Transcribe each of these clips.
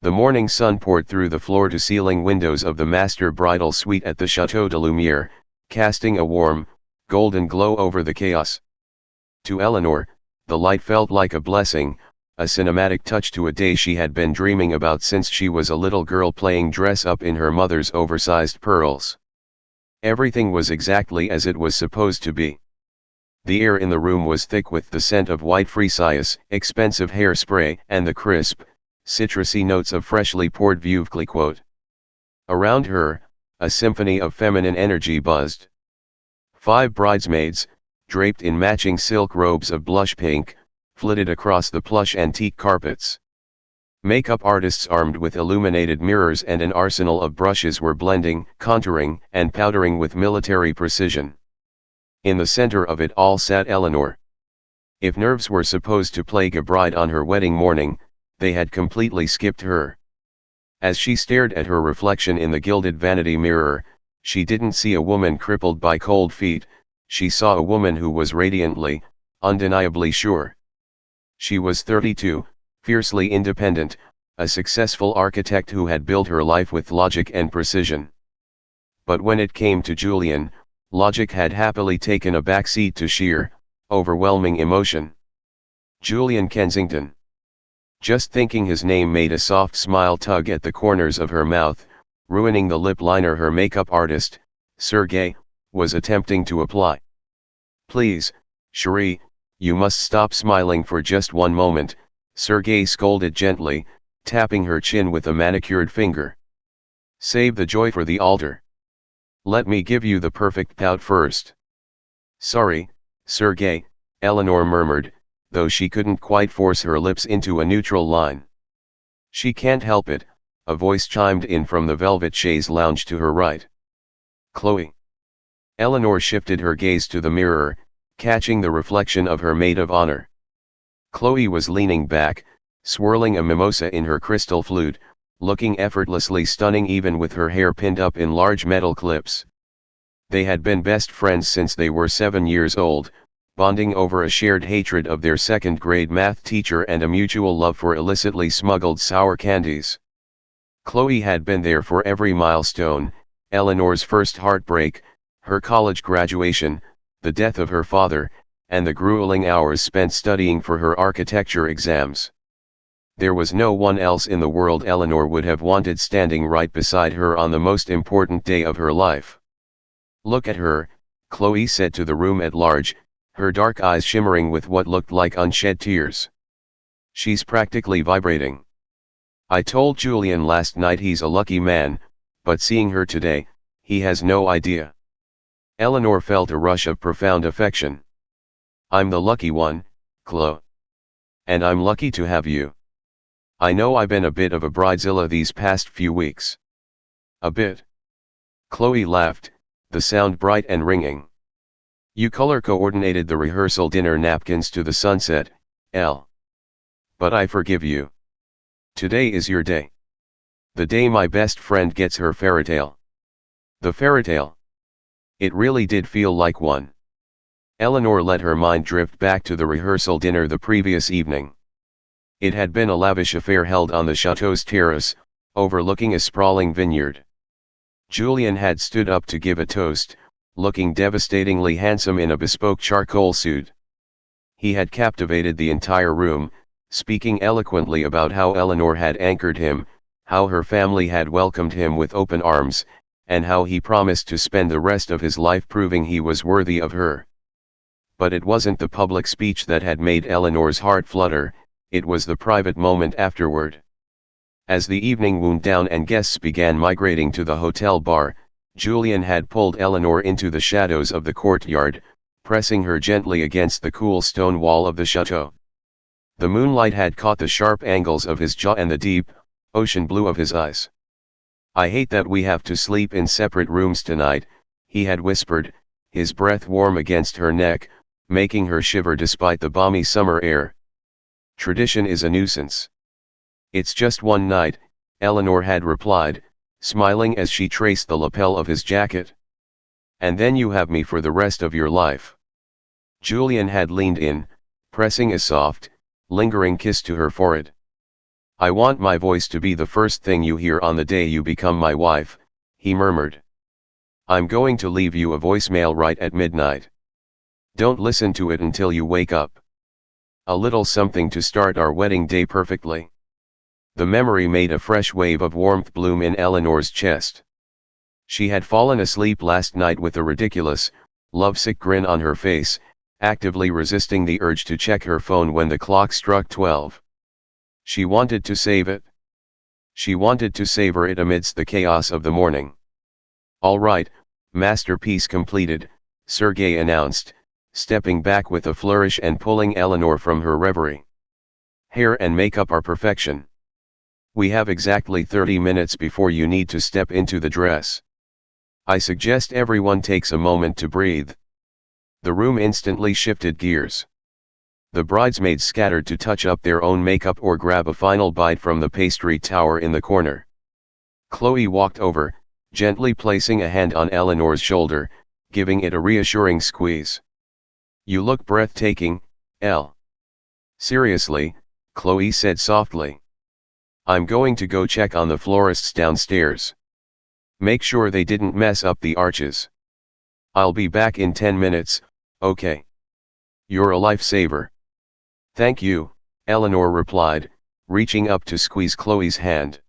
The morning sun poured through the floor-to-ceiling windows of the master bridal suite at the Château de Lumière, casting a warm, golden glow over the chaos. To Eleanor, the light felt like a blessing, a cinematic touch to a day she had been dreaming about since she was a little girl playing dress-up in her mother's oversized pearls. Everything was exactly as it was supposed to be. The air in the room was thick with the scent of white freesias, expensive hairspray, and the crisp, citrusy notes of freshly poured Veuve Clicquot. Around her, a symphony of feminine energy buzzed. 5 bridesmaids, draped in matching silk robes of blush pink, flitted across the plush antique carpets. Makeup artists armed with illuminated mirrors and an arsenal of brushes were blending, contouring, and powdering with military precision. In the center of it all sat Eleanor. If nerves were supposed to plague a bride on her wedding morning, they had completely skipped her. As she stared at her reflection in the gilded vanity mirror, she didn't see a woman crippled by cold feet, she saw a woman who was radiantly, undeniably sure. She was 32, fiercely independent, a successful architect who had built her life with logic and precision. But when it came to Julian, logic had happily taken a backseat to sheer, overwhelming emotion. Julian Kensington. Just thinking his name made a soft smile tug at the corners of her mouth, ruining the lip liner her makeup artist, Sergei, was attempting to apply. "Please, Cherie, you must stop smiling for just one moment," Sergei scolded gently, tapping her chin with a manicured finger. "Save the joy for the altar. Let me give you the perfect pout first." "Sorry, Sergei," Eleanor murmured, though she couldn't quite force her lips into a neutral line. "She can't help it," a voice chimed in from the velvet chaise lounge to her right. "Chloe." Eleanor shifted her gaze to the mirror, catching the reflection of her maid of honor. Chloe was leaning back, swirling a mimosa in her crystal flute, looking effortlessly stunning even with her hair pinned up in large metal clips. They had been best friends since they were 7 years old, bonding over a shared hatred of their second-grade math teacher and a mutual love for illicitly smuggled sour candies. Chloe had been there for every milestone: Eleanor's first heartbreak, her college graduation, the death of her father, and the grueling hours spent studying for her architecture exams. There was no one else in the world Eleanor would have wanted standing right beside her on the most important day of her life. "Look at her," Chloe said to the room at large, her dark eyes shimmering with what looked like unshed tears. "She's practically vibrating. I told Julian last night he's a lucky man, but seeing her today, he has no idea." Eleanor felt a rush of profound affection. "I'm the lucky one, Chloe. And I'm lucky to have you. I know I've been a bit of a bridezilla these past few weeks." "A bit?" Chloe laughed, the sound bright and ringing. "You color-coordinated the rehearsal dinner napkins to the sunset, Elle. But I forgive you. Today is your day. The day my best friend gets her fairytale." The fairytale. It really did feel like one. Eleanor let her mind drift back to the rehearsal dinner the previous evening. It had been a lavish affair held on the chateau's terrace, overlooking a sprawling vineyard. Julian had stood up to give a toast, looking devastatingly handsome in a bespoke charcoal suit. He had captivated the entire room, speaking eloquently about how Eleanor had anchored him, how her family had welcomed him with open arms, and how he promised to spend the rest of his life proving he was worthy of her. But it wasn't the public speech that had made Eleanor's heart flutter, it was the private moment afterward. As the evening wound down and guests began migrating to the hotel bar, Julian had pulled Eleanor into the shadows of the courtyard, pressing her gently against the cool stone wall of the chateau. The moonlight had caught the sharp angles of his jaw and the deep, ocean blue of his eyes. "I hate that we have to sleep in separate rooms tonight," he had whispered, his breath warm against her neck, making her shiver despite the balmy summer air. "Tradition is a nuisance." "It's just one night," Eleanor had replied, smiling as she traced the lapel of his jacket. "And then you have me for the rest of your life." Julian had leaned in, pressing a soft, lingering kiss to her forehead. I want my voice to be the first thing you hear on the day you become my wife, he murmured. I'm going to leave you a voicemail right at midnight. Don't listen to it until you wake up. A little something to start our wedding day perfectly. The memory made a fresh wave of warmth bloom in Eleanor's chest. She had fallen asleep last night with a ridiculous, lovesick grin on her face, actively resisting the urge to check her phone when the clock struck 12. She wanted to save it. She wanted to savor it amidst the chaos of the morning. All right, masterpiece completed, Sergei announced, stepping back with a flourish and pulling Eleanor from her reverie. Hair and makeup are perfection. We have exactly 30 minutes before you need to step into the dress. I suggest everyone takes a moment to breathe. The room instantly shifted gears. The bridesmaids scattered to touch up their own makeup or grab a final bite from the pastry tower in the corner. Chloe walked over, gently placing a hand on Eleanor's shoulder, giving it a reassuring squeeze. You look breathtaking, Elle. Seriously, Chloe said softly. I'm going to go check on the florists downstairs. Make sure they didn't mess up the arches. I'll be back in 10 minutes, okay? You're a lifesaver. Thank you, Eleanor replied, reaching up to squeeze Chloe's hand.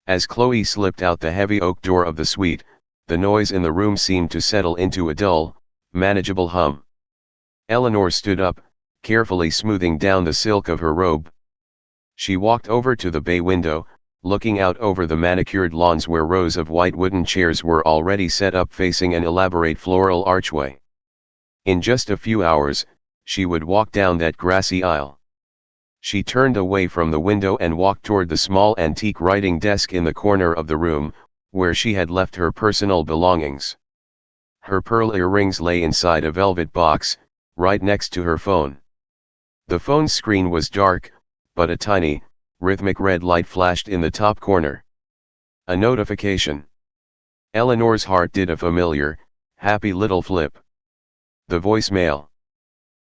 As Chloe slipped out the heavy oak door of the suite, the noise in the room seemed to settle into a dull, manageable hum. Eleanor stood up, carefully smoothing down the silk of her robe. She walked over to the bay window, looking out over the manicured lawns where rows of white wooden chairs were already set up facing an elaborate floral archway. In just a few hours, she would walk down that grassy aisle. She turned away from the window and walked toward the small antique writing desk in the corner of the room, where she had left her personal belongings. Her pearl earrings lay inside a velvet box, right next to her phone. The phone's screen was dark, but a tiny, rhythmic red light flashed in the top corner. A notification. Eleanor's heart did a familiar, happy little flip. The voicemail.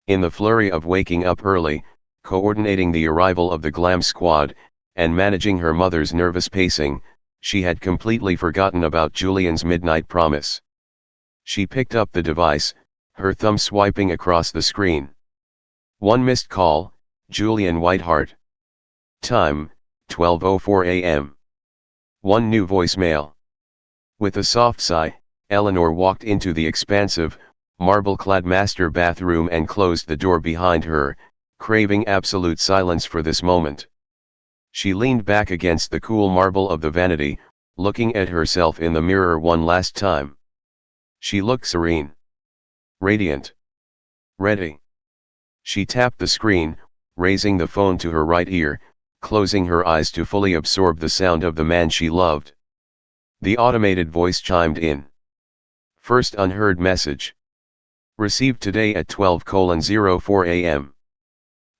In the flurry of waking up early, coordinating the arrival of the glam squad, and managing her mother's nervous pacing, she had completely forgotten about Julian's midnight promise. She picked up the device, her thumb swiping across the screen. One missed call, Julian Whiteheart. Time, 12:04 a.m. One new voicemail. With a soft sigh, Eleanor walked into the expansive, marble-clad master bathroom and closed the door behind her, craving absolute silence for this moment. She leaned back against the cool marble of the vanity, looking at herself in the mirror one last time. She looked serene. Radiant. Ready. She tapped the screen, raising the phone to her right ear, closing her eyes to fully absorb the sound of the man she loved. The automated voice chimed in. First unheard message. Received today at 12:04 a.m.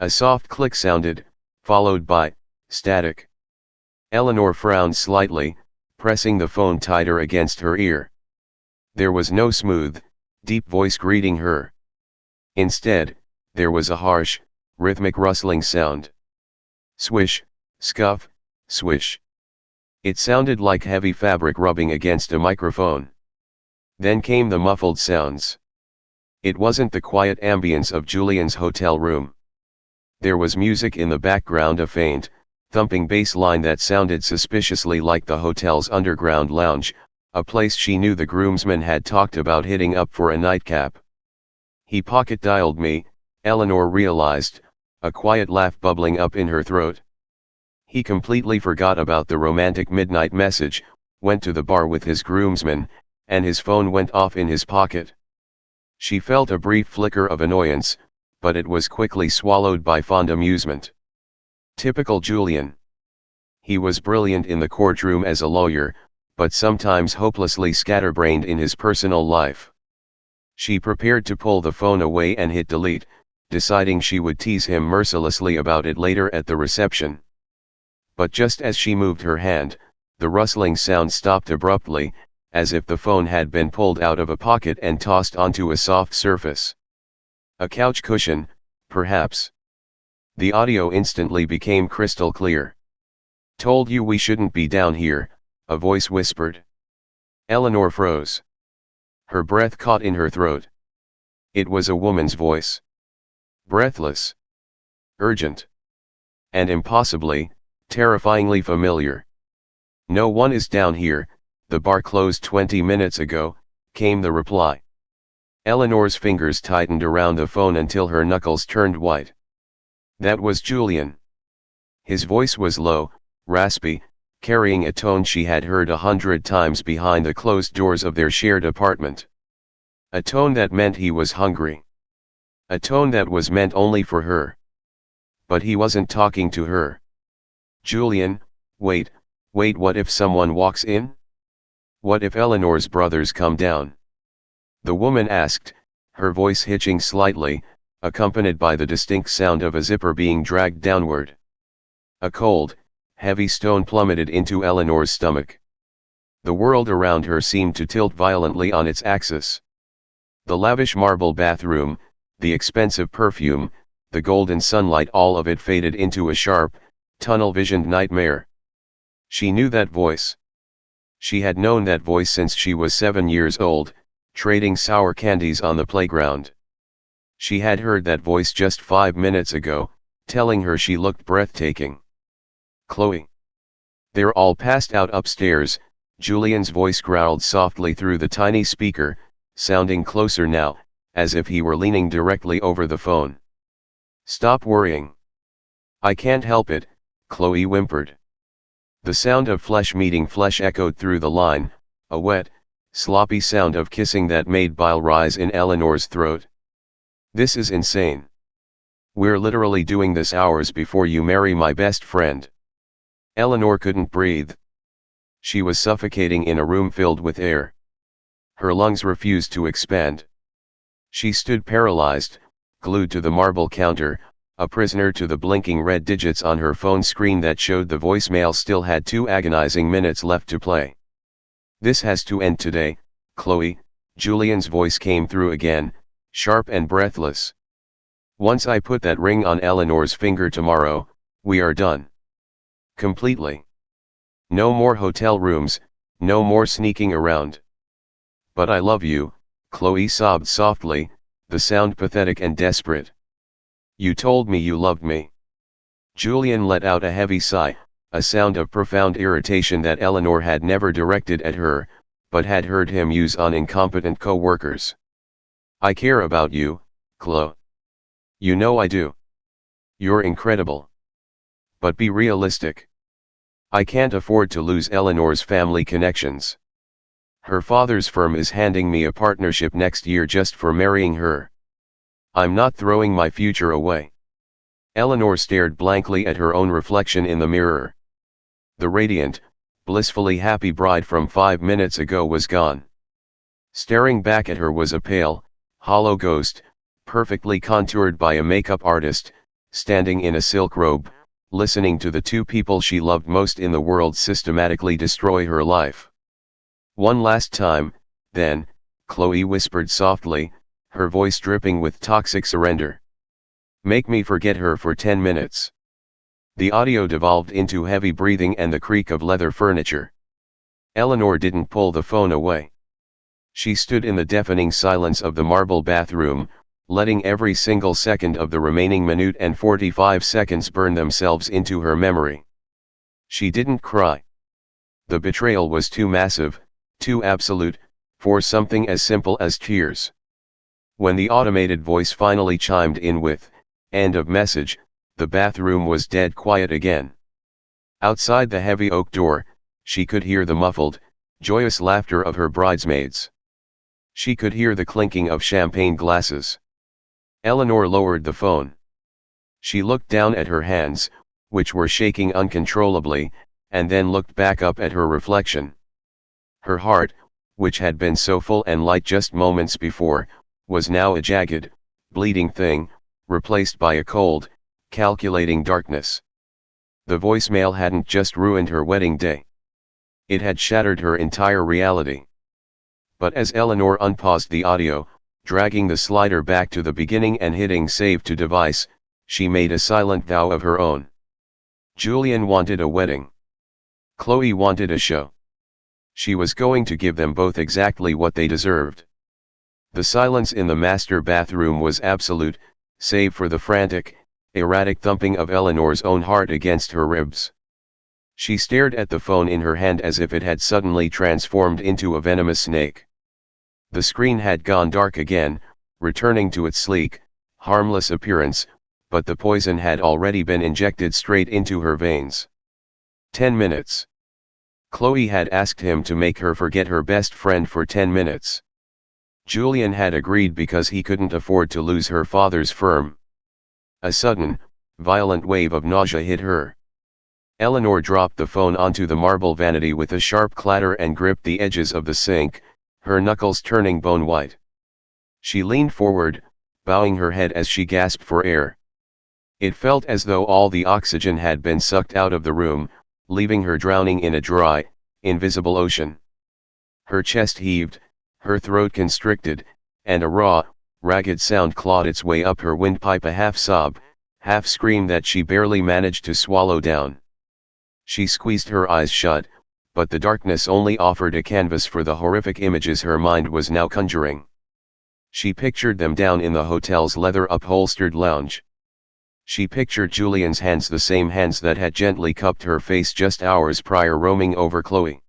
A soft click sounded, followed by static. Eleanor frowned slightly, pressing the phone tighter against her ear. There was no smooth, deep voice greeting her. Instead, there was a harsh, rhythmic rustling sound. Swish, scuff, swish. It sounded like heavy fabric rubbing against a microphone. Then came the muffled sounds. It wasn't the quiet ambience of Julian's hotel room. There was music in the background, a faint, thumping bass line that sounded suspiciously like the hotel's underground lounge, a place she knew the groomsmen had talked about hitting up for a nightcap. He pocket-dialed me, Eleanor realized, a quiet laugh bubbling up in her throat. He completely forgot about the romantic midnight message, went to the bar with his groomsmen, and his phone went off in his pocket. She felt a brief flicker of annoyance, but it was quickly swallowed by fond amusement. Typical Julian. He was brilliant in the courtroom as a lawyer, but sometimes hopelessly scatterbrained in his personal life. She prepared to pull the phone away and hit delete, deciding she would tease him mercilessly about it later at the reception. But just as she moved her hand, the rustling sound stopped abruptly, as if the phone had been pulled out of a pocket and tossed onto a soft surface. A couch cushion, perhaps. The audio instantly became crystal clear. Told you we shouldn't be down here, a voice whispered. Eleanor froze. Her breath caught in her throat. It was a woman's voice. Breathless. Urgent. And impossibly, terrifyingly familiar. No one is down here, the bar closed 20 minutes ago, came the reply. Eleanor's fingers tightened around the phone until her knuckles turned white. That was Julian. His voice was low, raspy, carrying a tone she had heard 100 times behind the closed doors of their shared apartment. A tone that meant he was hungry. A tone that was meant only for her. But he wasn't talking to her. Julian, wait, what if someone walks in? What if Eleanor's brothers come down? The woman asked, her voice hitching slightly, accompanied by the distinct sound of a zipper being dragged downward. A cold, heavy stone plummeted into Eleanor's stomach. The world around her seemed to tilt violently on its axis. The lavish marble bathroom, the expensive perfume, the golden sunlight, all of it faded into a sharp, tunnel-visioned nightmare. She knew that voice. She had known that voice since she was 7 years old, trading sour candies on the playground. She had heard that voice just 5 minutes ago, telling her she looked breathtaking. Chloe. They're all passed out upstairs, Julian's voice growled softly through the tiny speaker, sounding closer now, as if he were leaning directly over the phone. Stop worrying. I can't help it, Chloe whimpered. The sound of flesh meeting flesh echoed through the line, a wet, sloppy sound of kissing that made bile rise in Eleanor's throat. This is insane. We're literally doing this hours before you marry my best friend. Eleanor couldn't breathe. She was suffocating in a room filled with air. Her lungs refused to expand. She stood paralyzed, glued to the marble counter, a prisoner to the blinking red digits on her phone screen that showed the voicemail still had 2 agonizing minutes left to play. This has to end today, Chloe, Julian's voice came through again, sharp and breathless. Once I put that ring on Eleanor's finger tomorrow, we are done. Completely. No more hotel rooms, no more sneaking around. But I love you, Chloe sobbed softly, the sound pathetic and desperate. You told me you loved me. Julian let out a heavy sigh, a sound of profound irritation that Eleanor had never directed at her, but had heard him use on incompetent co-workers. I care about you, Chloe. You know I do. You're incredible. But be realistic. I can't afford to lose Eleanor's family connections. Her father's firm is handing me a partnership next year just for marrying her. I'm not throwing my future away. Eleanor stared blankly at her own reflection in the mirror. The radiant, blissfully happy bride from 5 minutes ago was gone. Staring back at her was a pale, hollow ghost, perfectly contoured by a makeup artist, standing in a silk robe, listening to the 2 people she loved most in the world systematically destroy her life. One last time, then, Chloe whispered softly, her voice dripping with toxic surrender. Make me forget her for 10 minutes. The audio devolved into heavy breathing and the creak of leather furniture. Eleanor didn't pull the phone away. She stood in the deafening silence of the marble bathroom, letting every single second of the remaining minute and 45 seconds burn themselves into her memory. She didn't cry. The betrayal was too massive, too absolute, for something as simple as tears. When the automated voice finally chimed in with, "End of message," the bathroom was dead quiet again. Outside the heavy oak door, she could hear the muffled, joyous laughter of her bridesmaids. She could hear the clinking of champagne glasses. Eleanor lowered the phone. She looked down at her hands, which were shaking uncontrollably, and then looked back up at her reflection. Her heart, which had been so full and light just moments before, was now a jagged, bleeding thing, replaced by a cold, calculating darkness. The voicemail hadn't just ruined her wedding day. It had shattered her entire reality. But as Eleanor unpaused the audio, dragging the slider back to the beginning and hitting save to device, she made a silent vow of her own. Julian wanted a wedding. Chloe wanted a show. She was going to give them both exactly what they deserved. The silence in the master bathroom was absolute, save for the frantic, erratic thumping of Eleanor's own heart against her ribs. She stared at the phone in her hand as if it had suddenly transformed into a venomous snake. The screen had gone dark again, returning to its sleek, harmless appearance, but the poison had already been injected straight into her veins. 10 minutes. Chloe had asked him to make her forget her best friend for 10 minutes. Julian had agreed because he couldn't afford to lose her father's firm. A sudden, violent wave of nausea hit her. Eleanor dropped the phone onto the marble vanity with a sharp clatter and gripped the edges of the sink, her knuckles turning bone white. She leaned forward, bowing her head as she gasped for air. It felt as though all the oxygen had been sucked out of the room, leaving her drowning in a dry, invisible ocean. Her chest heaved, her throat constricted, and a raw, ragged sound clawed its way up her windpipe, a half-sob, half-scream that she barely managed to swallow down. She squeezed her eyes shut, but the darkness only offered a canvas for the horrific images her mind was now conjuring. She pictured them down in the hotel's leather-upholstered lounge. She pictured Julian's hands, the same hands that had gently cupped her face just hours prior, roaming over Chloe.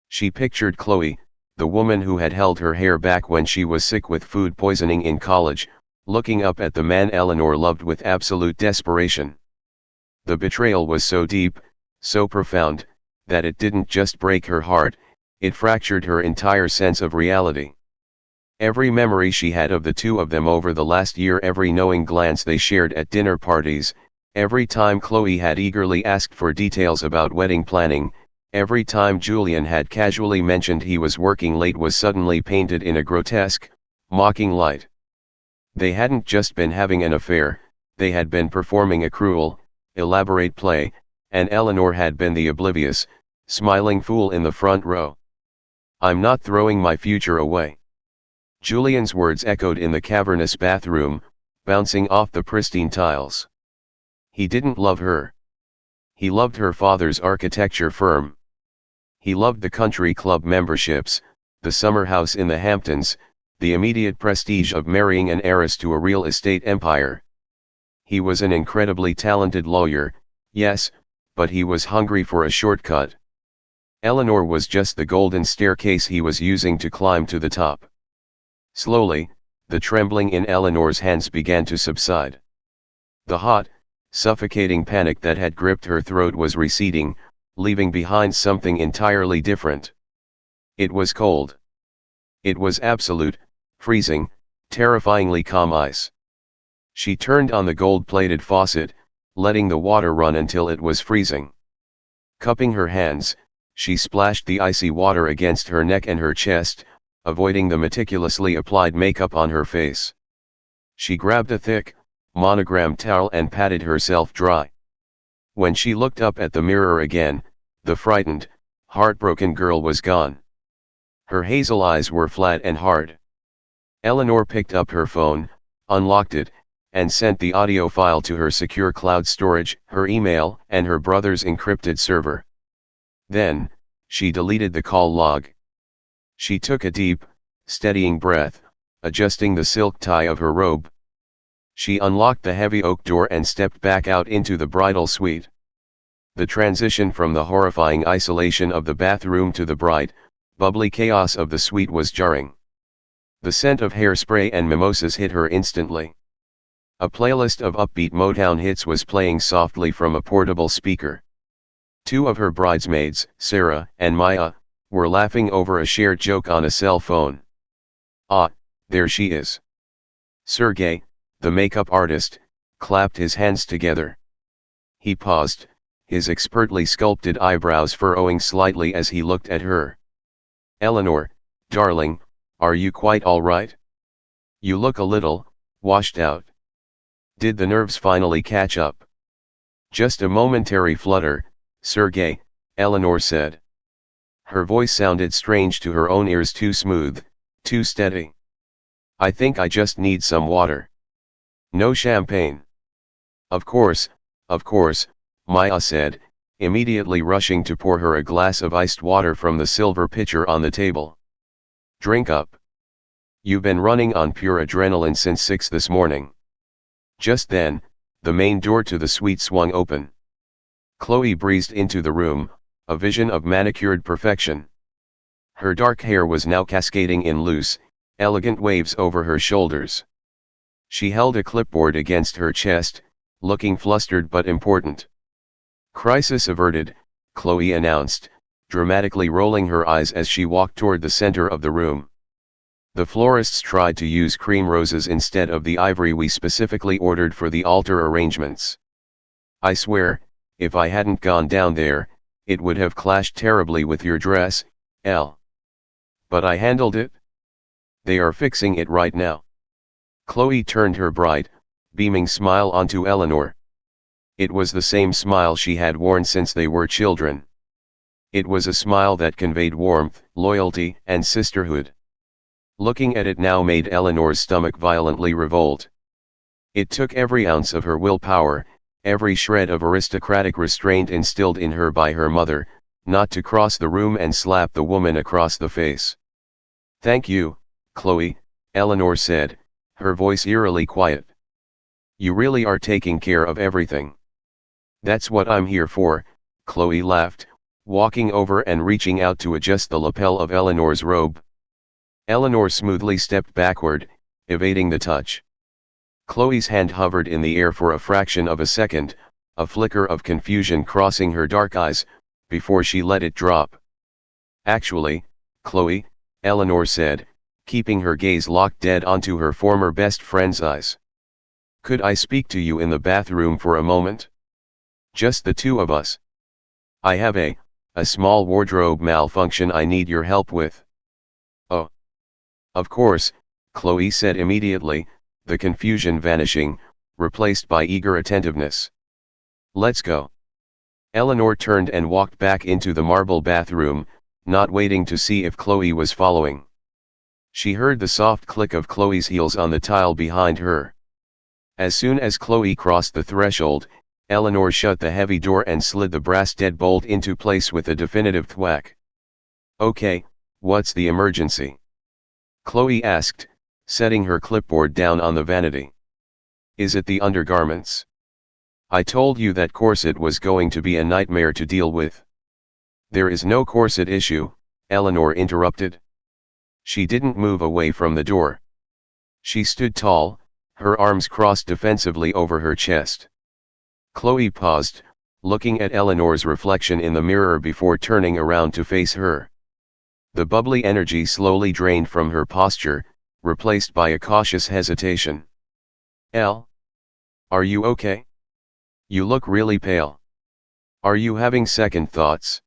She pictured Chloe, the woman who had held her hair back when she was sick with food poisoning in college, looking up at the man Eleanor loved with absolute desperation. The betrayal was so deep, so profound, that it didn't just break her heart, it fractured her entire sense of reality. Every memory she had of the two of them over the last year, every knowing glance they shared at dinner parties, every time Chloe had eagerly asked for details about wedding planning, every time Julian had casually mentioned he was working late, was suddenly painted in a grotesque, mocking light. They hadn't just been having an affair, they had been performing a cruel, elaborate play, and Eleanor had been the oblivious, smiling fool in the front row. "I'm not throwing my future away." Julian's words echoed in the cavernous bathroom, bouncing off the pristine tiles. He didn't love her. He loved her father's architecture firm. He loved the country club memberships, the summer house in the Hamptons, the immediate prestige of marrying an heiress to a real estate empire. He was an incredibly talented lawyer, yes, but he was hungry for a shortcut. Eleanor was just the golden staircase he was using to climb to the top. Slowly, the trembling in Eleanor's hands began to subside. The hot, suffocating panic that had gripped her throat was receding, leaving behind something entirely different. It was cold. It was absolute, freezing, terrifyingly calm ice. She turned on the gold-plated faucet, letting the water run until it was freezing. Cupping her hands, she splashed the icy water against her neck and her chest, avoiding the meticulously applied makeup on her face. She grabbed a thick, monogrammed towel and patted herself dry. When she looked up at the mirror again, the frightened, heartbroken girl was gone. Her hazel eyes were flat and hard. Eleanor picked up her phone, unlocked it, and sent the audio file to her secure cloud storage, her email, and her brother's encrypted server. Then, she deleted the call log. She took a deep, steadying breath, adjusting the silk tie of her robe. She unlocked the heavy oak door and stepped back out into the bridal suite. The transition from the horrifying isolation of the bathroom to the bright, bubbly chaos of the suite was jarring. The scent of hairspray and mimosas hit her instantly. A playlist of upbeat Motown hits was playing softly from a portable speaker. Two of her bridesmaids, Sarah and Maya, were laughing over a shared joke on a cell phone. "Ah, there she is." Sergey, the makeup artist, clapped his hands together. He paused, his expertly sculpted eyebrows furrowing slightly as he looked at her. "Eleanor, darling, are you quite all right? You look a little washed out. Did the nerves finally catch up?" "Just a momentary flutter, Sergey," Eleanor said. Her voice sounded strange to her own ears, too smooth, too steady. "I think I just need some water." "No champagne?" Of course," Maya said, immediately rushing to pour her a glass of iced water from the silver pitcher on the table. Drink up. You've been running on pure adrenaline since 6 this morning. Just then, the main door to the suite swung open. Chloe breezed into the room, a vision of manicured perfection. Her dark hair was now cascading in loose, elegant waves over her shoulders. She held a clipboard against her chest, looking flustered but important. "Crisis averted," Chloe announced, dramatically rolling her eyes as she walked toward the center of the room. "The florists tried to use cream roses instead of the ivory we specifically ordered for the altar arrangements. I swear, if I hadn't gone down there, it would have clashed terribly with your dress, Elle. But I handled it. They are fixing it right now." Chloe turned her bright, beaming smile onto Eleanor. It was the same smile she had worn since they were children. It was a smile that conveyed warmth, loyalty, and sisterhood. Looking at it now made Eleanor's stomach violently revolt. It took every ounce of her willpower, every shred of aristocratic restraint instilled in her by her mother, not to cross the room and slap the woman across the face. "Thank you, Chloe," Eleanor said, her voice eerily quiet. "You really are taking care of everything." "That's what I'm here for," Chloe laughed, walking over and reaching out to adjust the lapel of Eleanor's robe. Eleanor smoothly stepped backward, evading the touch. Chloe's hand hovered in the air for a fraction of a second, a flicker of confusion crossing her dark eyes, before she let it drop. "Actually, Chloe," Eleanor said, keeping her gaze locked dead onto her former best friend's eyes. "Could I speak to you in the bathroom for a moment? Just the two of us. I have a small wardrobe malfunction I need your help with." "Oh. Of course," Chloe said immediately, the confusion vanishing, replaced by eager attentiveness. "Let's go." Eleanor turned and walked back into the marble bathroom, not waiting to see if Chloe was following. She heard the soft click of Chloe's heels on the tile behind her. As soon as Chloe crossed the threshold, Eleanor shut the heavy door and slid the brass deadbolt into place with a definitive thwack. "Okay, what's the emergency?" Chloe asked, setting her clipboard down on the vanity. "Is it the undergarments? I told you that corset was going to be a nightmare to deal with." "There is no corset issue," Eleanor interrupted. She didn't move away from the door. She stood tall, her arms crossed defensively over her chest. Chloe paused, looking at Eleanor's reflection in the mirror before turning around to face her. The bubbly energy slowly drained from her posture, replaced by a cautious hesitation. "Elle? Are you okay? You look really pale. Are you having second thoughts?"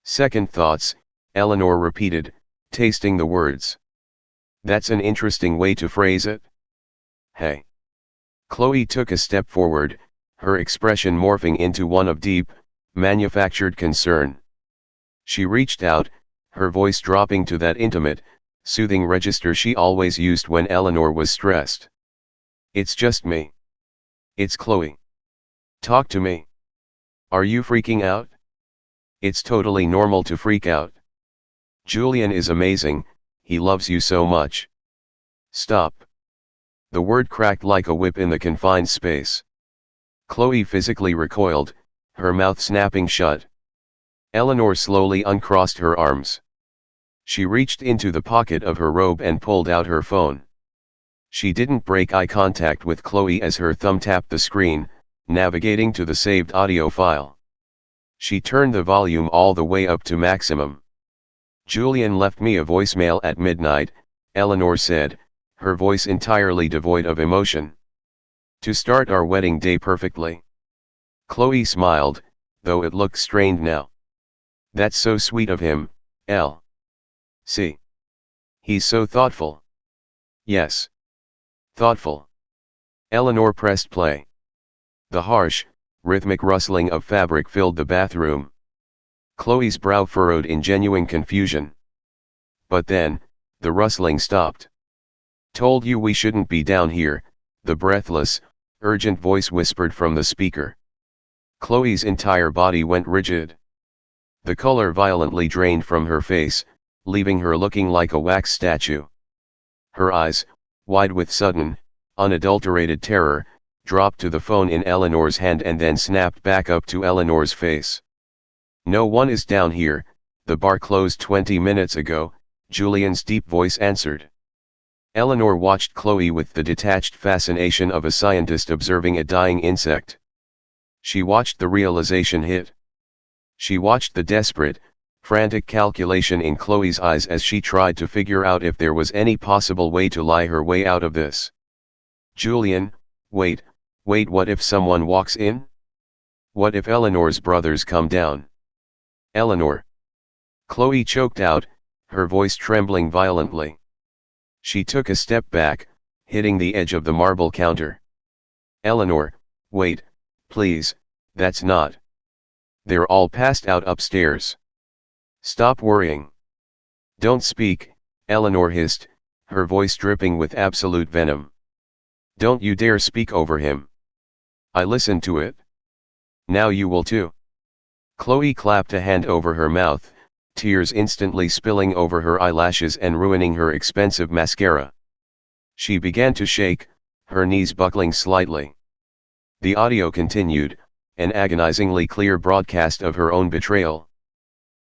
"Second thoughts," Eleanor repeated, tasting the words. "That's an interesting way to phrase it. Hey." Chloe took a step forward, her expression morphing into one of deep, manufactured concern. She reached out, her voice dropping to that intimate, soothing register she always used when Eleanor was stressed. "It's just me. It's Chloe. Talk to me. Are you freaking out? It's totally normal to freak out. Julian is amazing, he loves you so much. Stop." The word cracked like a whip in the confined space. Chloe physically recoiled, her mouth snapping shut. Eleanor slowly uncrossed her arms. She reached into the pocket of her robe and pulled out her phone. She didn't break eye contact with Chloe as her thumb tapped the screen, navigating to the saved audio file. She turned the volume all the way up to maximum. "Julian left me a voicemail at midnight," Eleanor said, her voice entirely devoid of emotion. "To start our wedding day perfectly." Chloe smiled, though it looked strained now. "That's so sweet of him, Elle. See. He's so thoughtful." "Yes. Thoughtful." Eleanor pressed play. The harsh, rhythmic rustling of fabric filled the bathroom. Chloe's brow furrowed in genuine confusion. But then, the rustling stopped. "Told you we shouldn't be down here," the breathless, urgent voice whispered from the speaker. Chloe's entire body went rigid. The color violently drained from her face, leaving her looking like a wax statue. Her eyes, wide with sudden, unadulterated terror, dropped to the phone in Eleanor's hand and then snapped back up to Eleanor's face. "No one is down here, the bar closed 20 minutes ago," Julian's deep voice answered. Eleanor watched Chloe with the detached fascination of a scientist observing a dying insect. She watched the realization hit. She watched the desperate, frantic calculation in Chloe's eyes as she tried to figure out if there was any possible way to lie her way out of this. "Julian, wait, what if someone walks in? What if Eleanor's brothers come down?" "Eleanor." Chloe choked out, her voice trembling violently. She took a step back, hitting the edge of the marble counter. "Eleanor, wait, please, that's not. They're all passed out upstairs. Stop worrying." "Don't speak," Eleanor hissed, her voice dripping with absolute venom. "Don't you dare speak over him. I listened to it. Now you will too." Chloe clapped a hand over her mouth, tears instantly spilling over her eyelashes and ruining her expensive mascara. She began to shake, her knees buckling slightly. The audio continued, an agonizingly clear broadcast of her own betrayal.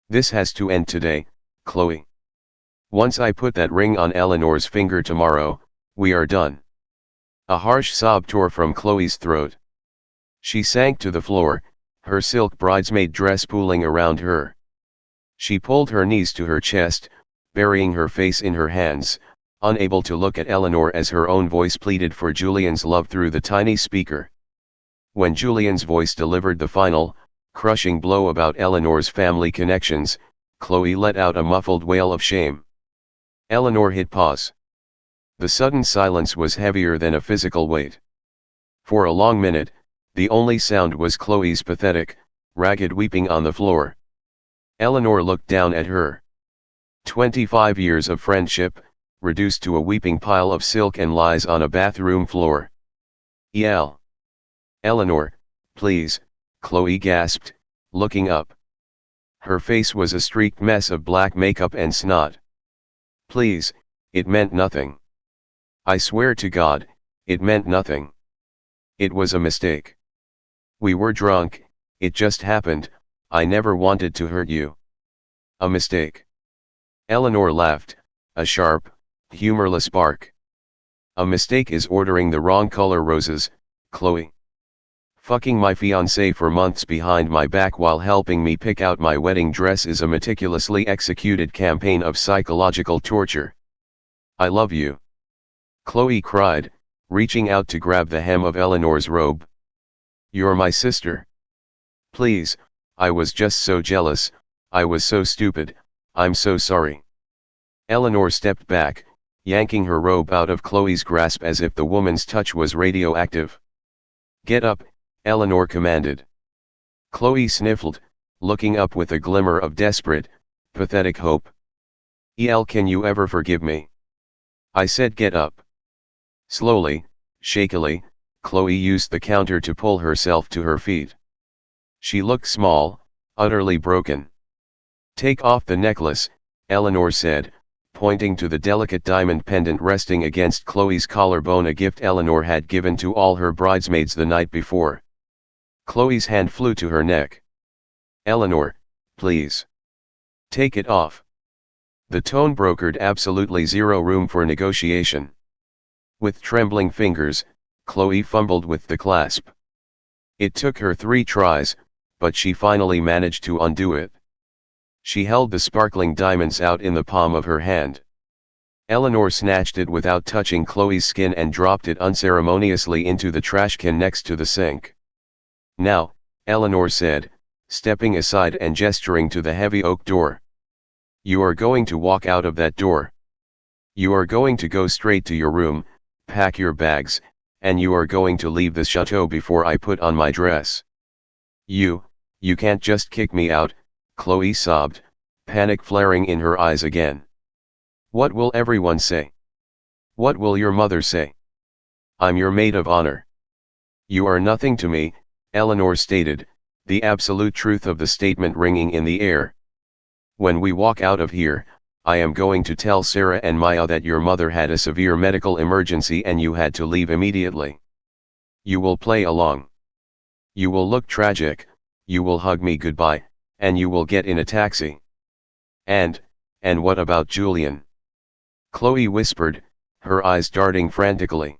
"This has to end today, Chloe. Once I put that ring on Eleanor's finger tomorrow, we are done." A harsh sob tore from Chloe's throat. She sank to the floor, her silk bridesmaid dress pooling around her. She pulled her knees to her chest, burying her face in her hands, unable to look at Eleanor as her own voice pleaded for Julian's love through the tiny speaker. When Julian's voice delivered the final, crushing blow about Eleanor's family connections, Chloe let out a muffled wail of shame. Eleanor hit pause. The sudden silence was heavier than a physical weight. For a long minute, the only sound was Chloe's pathetic, ragged weeping on the floor. Eleanor looked down at her. 25 years of friendship, reduced to a weeping pile of silk and lies on a bathroom floor. "El. Eleanor, please," Chloe gasped, looking up. Her face was a streaked mess of black makeup and snot. "Please, it meant nothing. I swear to God, it meant nothing. It was a mistake. We were drunk, it just happened, I never wanted to hurt you. A mistake." Eleanor laughed, a sharp, humorless bark. "A mistake is ordering the wrong color roses, Chloe. Fucking my fiancé for months behind my back while helping me pick out my wedding dress is a meticulously executed campaign of psychological torture. I love you." Chloe cried, reaching out to grab the hem of Eleanor's robe. "You're my sister. Please, I was just so jealous, I was so stupid, I'm so sorry." Eleanor stepped back, yanking her robe out of Chloe's grasp as if the woman's touch was radioactive. "Get up," Eleanor commanded. Chloe sniffled, looking up with a glimmer of desperate, pathetic hope. Can you ever forgive me?" I said get up." Slowly, shakily, Chloe used the counter to pull herself to her feet. She looked small, utterly broken. "Take off the necklace," Eleanor said, pointing to the delicate diamond pendant resting against Chloe's collarbone, a gift Eleanor had given to all her bridesmaids the night before. Chloe's hand flew to her neck. "Eleanor, please. Take it off." The tone brokered absolutely zero room for negotiation. With trembling fingers, Chloe fumbled with the clasp. It took her 3 tries, but she finally managed to undo it. She held the sparkling diamonds out in the palm of her hand. Eleanor snatched it without touching Chloe's skin and dropped it unceremoniously into the trash can next to the sink. "Now," Eleanor said, stepping aside and gesturing to the heavy oak door. "You are going to walk out of that door. You are going to go straight to your room, pack your bags, and you are going to leave the chateau before I put on my dress. You can't just kick me out," Chloe sobbed, panic flaring in her eyes again. "What will everyone say? What will your mother say? I'm your maid of honor." "You are nothing to me," Eleanor stated, the absolute truth of the statement ringing in the air. When we walk out of here, I am going to tell Sarah and Maya that your mother had a severe medical emergency and you had to leave immediately. You will play along. You will look tragic, you will hug me goodbye, and you will get in a taxi. And what about Julian? Chloe whispered, her eyes darting frantically.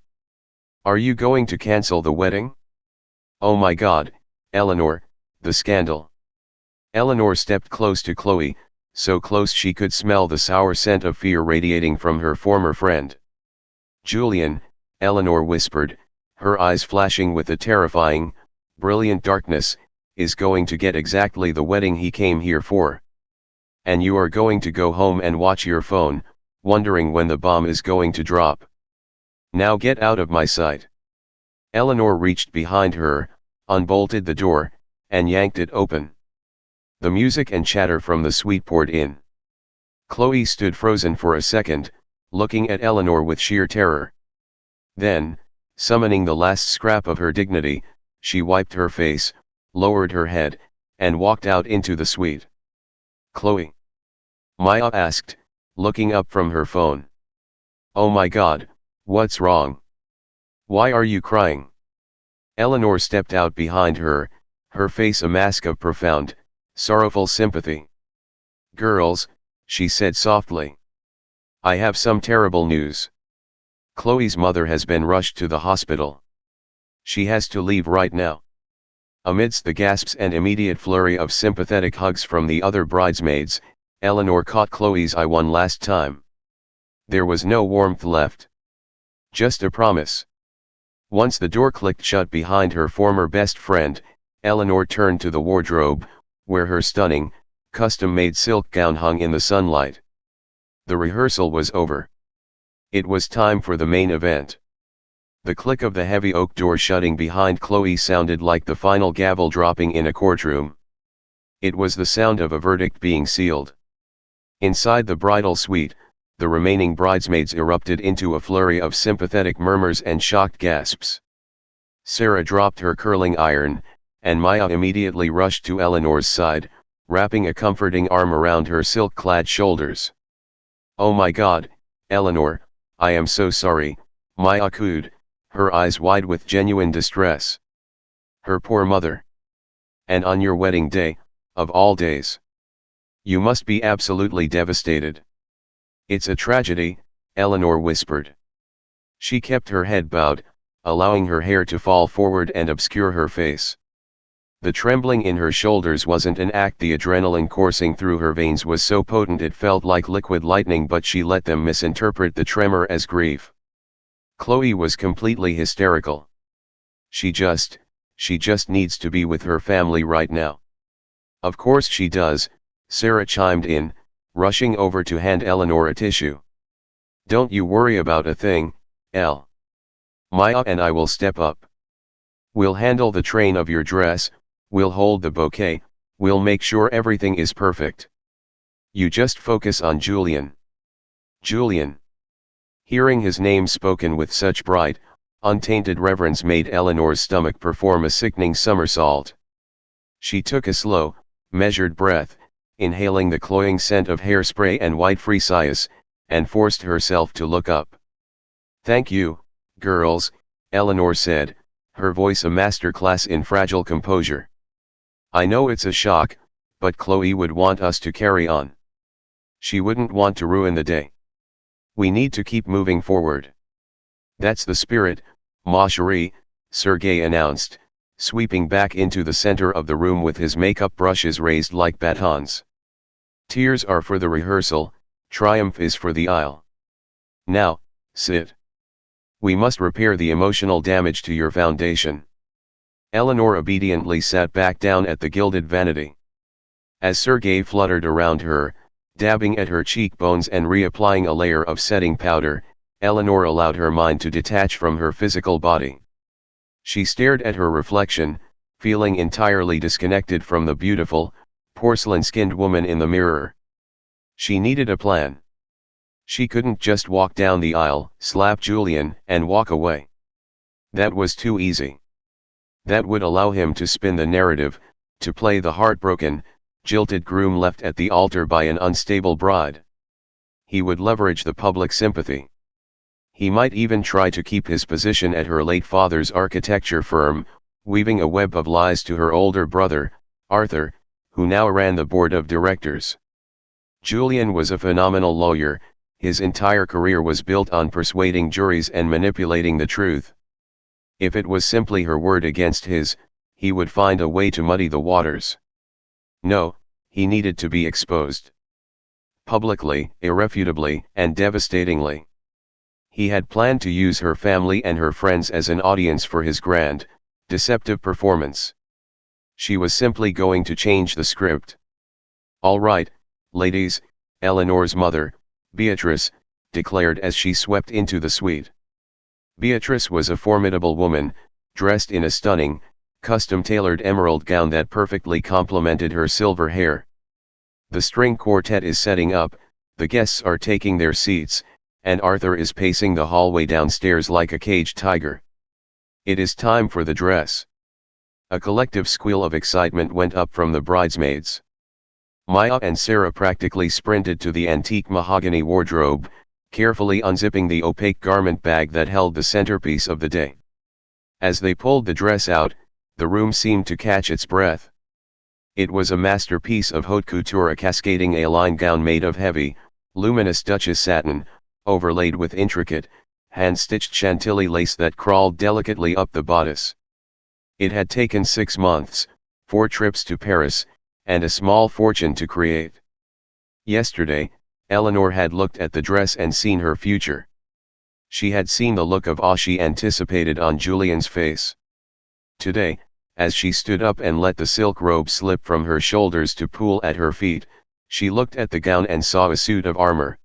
Are you going to cancel the wedding? Oh my God, Eleanor, the scandal. Eleanor stepped close to Chloe, so close she could smell the sour scent of fear radiating from her former friend. Julian, Eleanor whispered, her eyes flashing with a terrifying, brilliant darkness, is going to get exactly the wedding he came here for. And you are going to go home and watch your phone, wondering when the bomb is going to drop. Now get out of my sight. Eleanor reached behind her, unbolted the door, and yanked it open. The music and chatter from the suite poured in. Chloe stood frozen for a second, looking at Eleanor with sheer terror. Then, summoning the last scrap of her dignity, she wiped her face, lowered her head, and walked out into the suite. Chloe? Maya asked, looking up from her phone. Oh my God, what's wrong? Why are you crying? Eleanor stepped out behind her, her face a mask of profound, sorrowful sympathy. Girls, she said softly. I have some terrible news. Chloe's mother has been rushed to the hospital. She has to leave right now. Amidst the gasps and immediate flurry of sympathetic hugs from the other bridesmaids, Eleanor caught Chloe's eye one last time. There was no warmth left. Just a promise. Once the door clicked shut behind her former best friend, Eleanor turned to the wardrobe, where her stunning, custom-made silk gown hung in the sunlight. The rehearsal was over. It was time for the main event. The click of the heavy oak door shutting behind Chloe sounded like the final gavel dropping in a courtroom. It was the sound of a verdict being sealed. Inside the bridal suite, the remaining bridesmaids erupted into a flurry of sympathetic murmurs and shocked gasps. Sarah dropped her curling iron, and Maya immediately rushed to Eleanor's side, wrapping a comforting arm around her silk-clad shoulders. Oh my God, Eleanor, I am so sorry, Maya cooed, her eyes wide with genuine distress. Her poor mother. And on your wedding day, of all days. You must be absolutely devastated. It's a tragedy, Eleanor whispered. She kept her head bowed, allowing her hair to fall forward and obscure her face. The trembling in her shoulders wasn't an act. The adrenaline coursing through her veins was so potent it felt like liquid lightning, but she let them misinterpret the tremor as grief. Chloe was completely hysterical. She just needs to be with her family right now. Of course she does, Sarah chimed in, rushing over to hand Eleanor a tissue. Don't you worry about a thing, Elle. Maya and I will step up. We'll handle the train of your dress, we'll hold the bouquet, we'll make sure everything is perfect. You just focus on Julian. Julian. Hearing his name spoken with such bright, untainted reverence made Eleanor's stomach perform a sickening somersault. She took a slow, measured breath, inhaling the cloying scent of hairspray and white fricases, and forced herself to look up. Thank you, girls, Eleanor said, her voice a masterclass in fragile composure. I know it's a shock, but Chloe would want us to carry on. She wouldn't want to ruin the day. We need to keep moving forward. That's the spirit, ma chérie, Sergei announced, sweeping back into the center of the room with his makeup brushes raised like batons. Tears are for the rehearsal, triumph is for the aisle. Now, sit. We must repair the emotional damage to your foundation. Eleanor obediently sat back down at the gilded vanity. As Sergei fluttered around her, dabbing at her cheekbones and reapplying a layer of setting powder, Eleanor allowed her mind to detach from her physical body. She stared at her reflection, feeling entirely disconnected from the beautiful, porcelain-skinned woman in the mirror. She needed a plan. She couldn't just walk down the aisle, slap Julian, and walk away. That was too easy. That would allow him to spin the narrative, to play the heartbroken, jilted groom left at the altar by an unstable bride. He would leverage the public sympathy. He might even try to keep his position at her late father's architecture firm, weaving a web of lies to her older brother, Arthur, who now ran the board of directors. Julian was a phenomenal lawyer. His entire career was built on persuading juries and manipulating the truth. If it was simply her word against his, he would find a way to muddy the waters. No, he needed to be exposed. Publicly, irrefutably, and devastatingly. He had planned to use her family and her friends as an audience for his grand, deceptive performance. She was simply going to change the script. "All right, ladies," Eleanor's mother, Beatrice, declared as she swept into the suite. Beatrice was a formidable woman, dressed in a stunning, custom-tailored emerald gown that perfectly complemented her silver hair. The string quartet is setting up, the guests are taking their seats, and Arthur is pacing the hallway downstairs like a caged tiger. It is time for the dress. A collective squeal of excitement went up from the bridesmaids. Maya and Sarah practically sprinted to the antique mahogany wardrobe, carefully unzipping the opaque garment bag that held the centerpiece of the day. As they pulled the dress out, the room seemed to catch its breath. It was a masterpiece of haute couture, a cascading A-line gown made of heavy, luminous Duchess satin, overlaid with intricate, hand-stitched Chantilly lace that crawled delicately up the bodice. It had taken 6 months, 4 trips to Paris, and a small fortune to create. Yesterday, Eleanor had looked at the dress and seen her future. She had seen the look of awe she anticipated on Julian's face. Today, as she stood up and let the silk robe slip from her shoulders to pool at her feet, she looked at the gown and saw a suit of armor.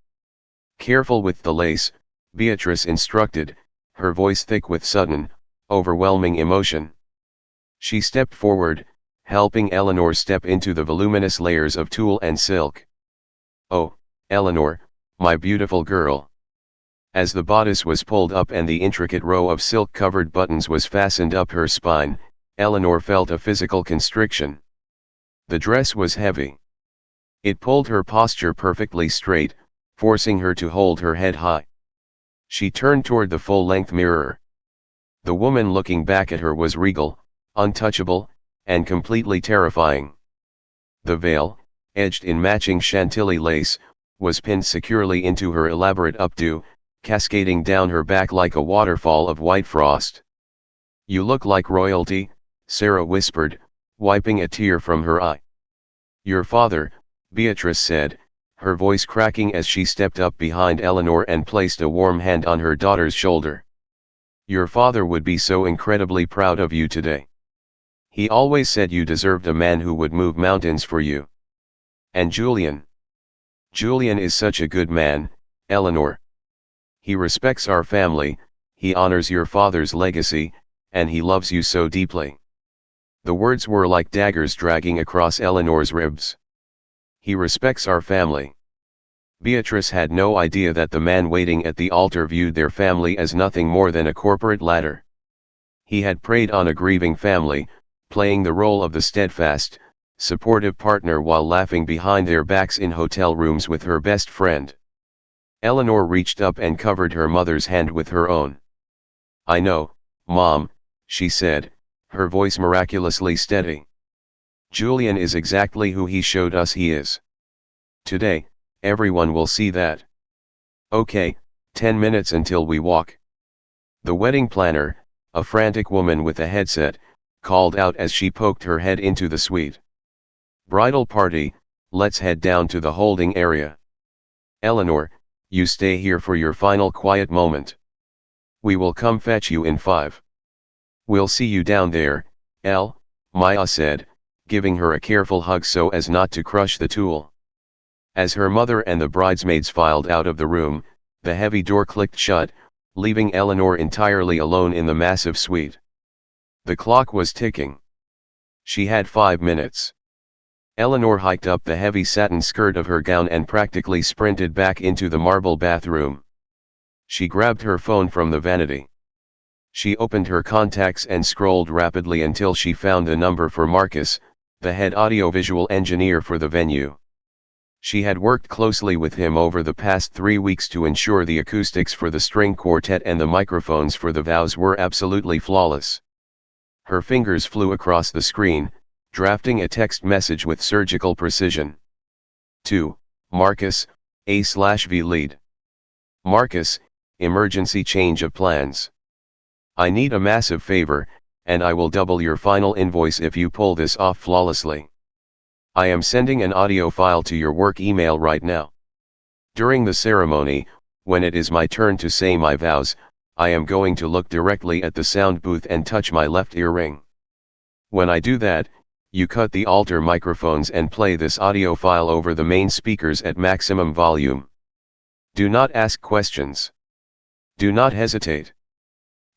"Careful with the lace," Beatrice instructed, her voice thick with sudden, overwhelming emotion. She stepped forward, helping Eleanor step into the voluminous layers of tulle and silk. "Oh, Eleanor, my beautiful girl." As the bodice was pulled up and the intricate row of silk-covered buttons was fastened up her spine, Eleanor felt a physical constriction. The dress was heavy. It pulled her posture perfectly straight, forcing her to hold her head high. She turned toward the full-length mirror. The woman looking back at her was regal, untouchable, and completely terrifying. The veil, edged in matching Chantilly lace, was pinned securely into her elaborate updo, cascading down her back like a waterfall of white frost. "You look like royalty," Sarah whispered, wiping a tear from her eye. "Your father," Beatrice said, her voice cracking as she stepped up behind Eleanor and placed a warm hand on her daughter's shoulder. "Your father would be so incredibly proud of you today. He always said you deserved a man who would move mountains for you. And Julian. Julian is such a good man, Eleanor. He respects our family, he honors your father's legacy, and he loves you so deeply." The words were like daggers dragging across Eleanor's ribs. "He respects our family." Beatrice had no idea that the man waiting at the altar viewed their family as nothing more than a corporate ladder. He had preyed on a grieving family, playing the role of the steadfast, supportive partner while laughing behind their backs in hotel rooms with her best friend. Eleanor reached up and covered her mother's hand with her own. "I know, Mom," she said, her voice miraculously steady. "Julian is exactly who he showed us he is. Today, everyone will see that. Okay, 10 minutes until we walk." The wedding planner, a frantic woman with a headset, called out as she poked her head into the suite. "Bridal party, let's head down to the holding area. Eleanor, you stay here for your final quiet moment. We will come fetch you in 5. We'll see you down there, Maya said, giving her a careful hug so as not to crush the tulle. As her mother and the bridesmaids filed out of the room, the heavy door clicked shut, leaving Eleanor entirely alone in the massive suite. The clock was ticking. She had 5 minutes. Eleanor hiked up the heavy satin skirt of her gown and practically sprinted back into the marble bathroom. She grabbed her phone from the vanity. She opened her contacts and scrolled rapidly until she found the number for Marcus, the head audiovisual engineer for the venue. She had worked closely with him over the past 3 weeks to ensure the acoustics for the string quartet and the microphones for the vows were absolutely flawless. Her fingers flew across the screen, drafting a text message with surgical precision. To Marcus, A/V lead. Marcus, emergency change of plans. I need a massive favor, and I will double your final invoice if you pull this off flawlessly. I am sending an audio file to your work email right now. During the ceremony, when it is my turn to say my vows, I am going to look directly at the sound booth and touch my left earring. When I do that, you cut the altar microphones and play this audio file over the main speakers at maximum volume. Do not ask questions. Do not hesitate.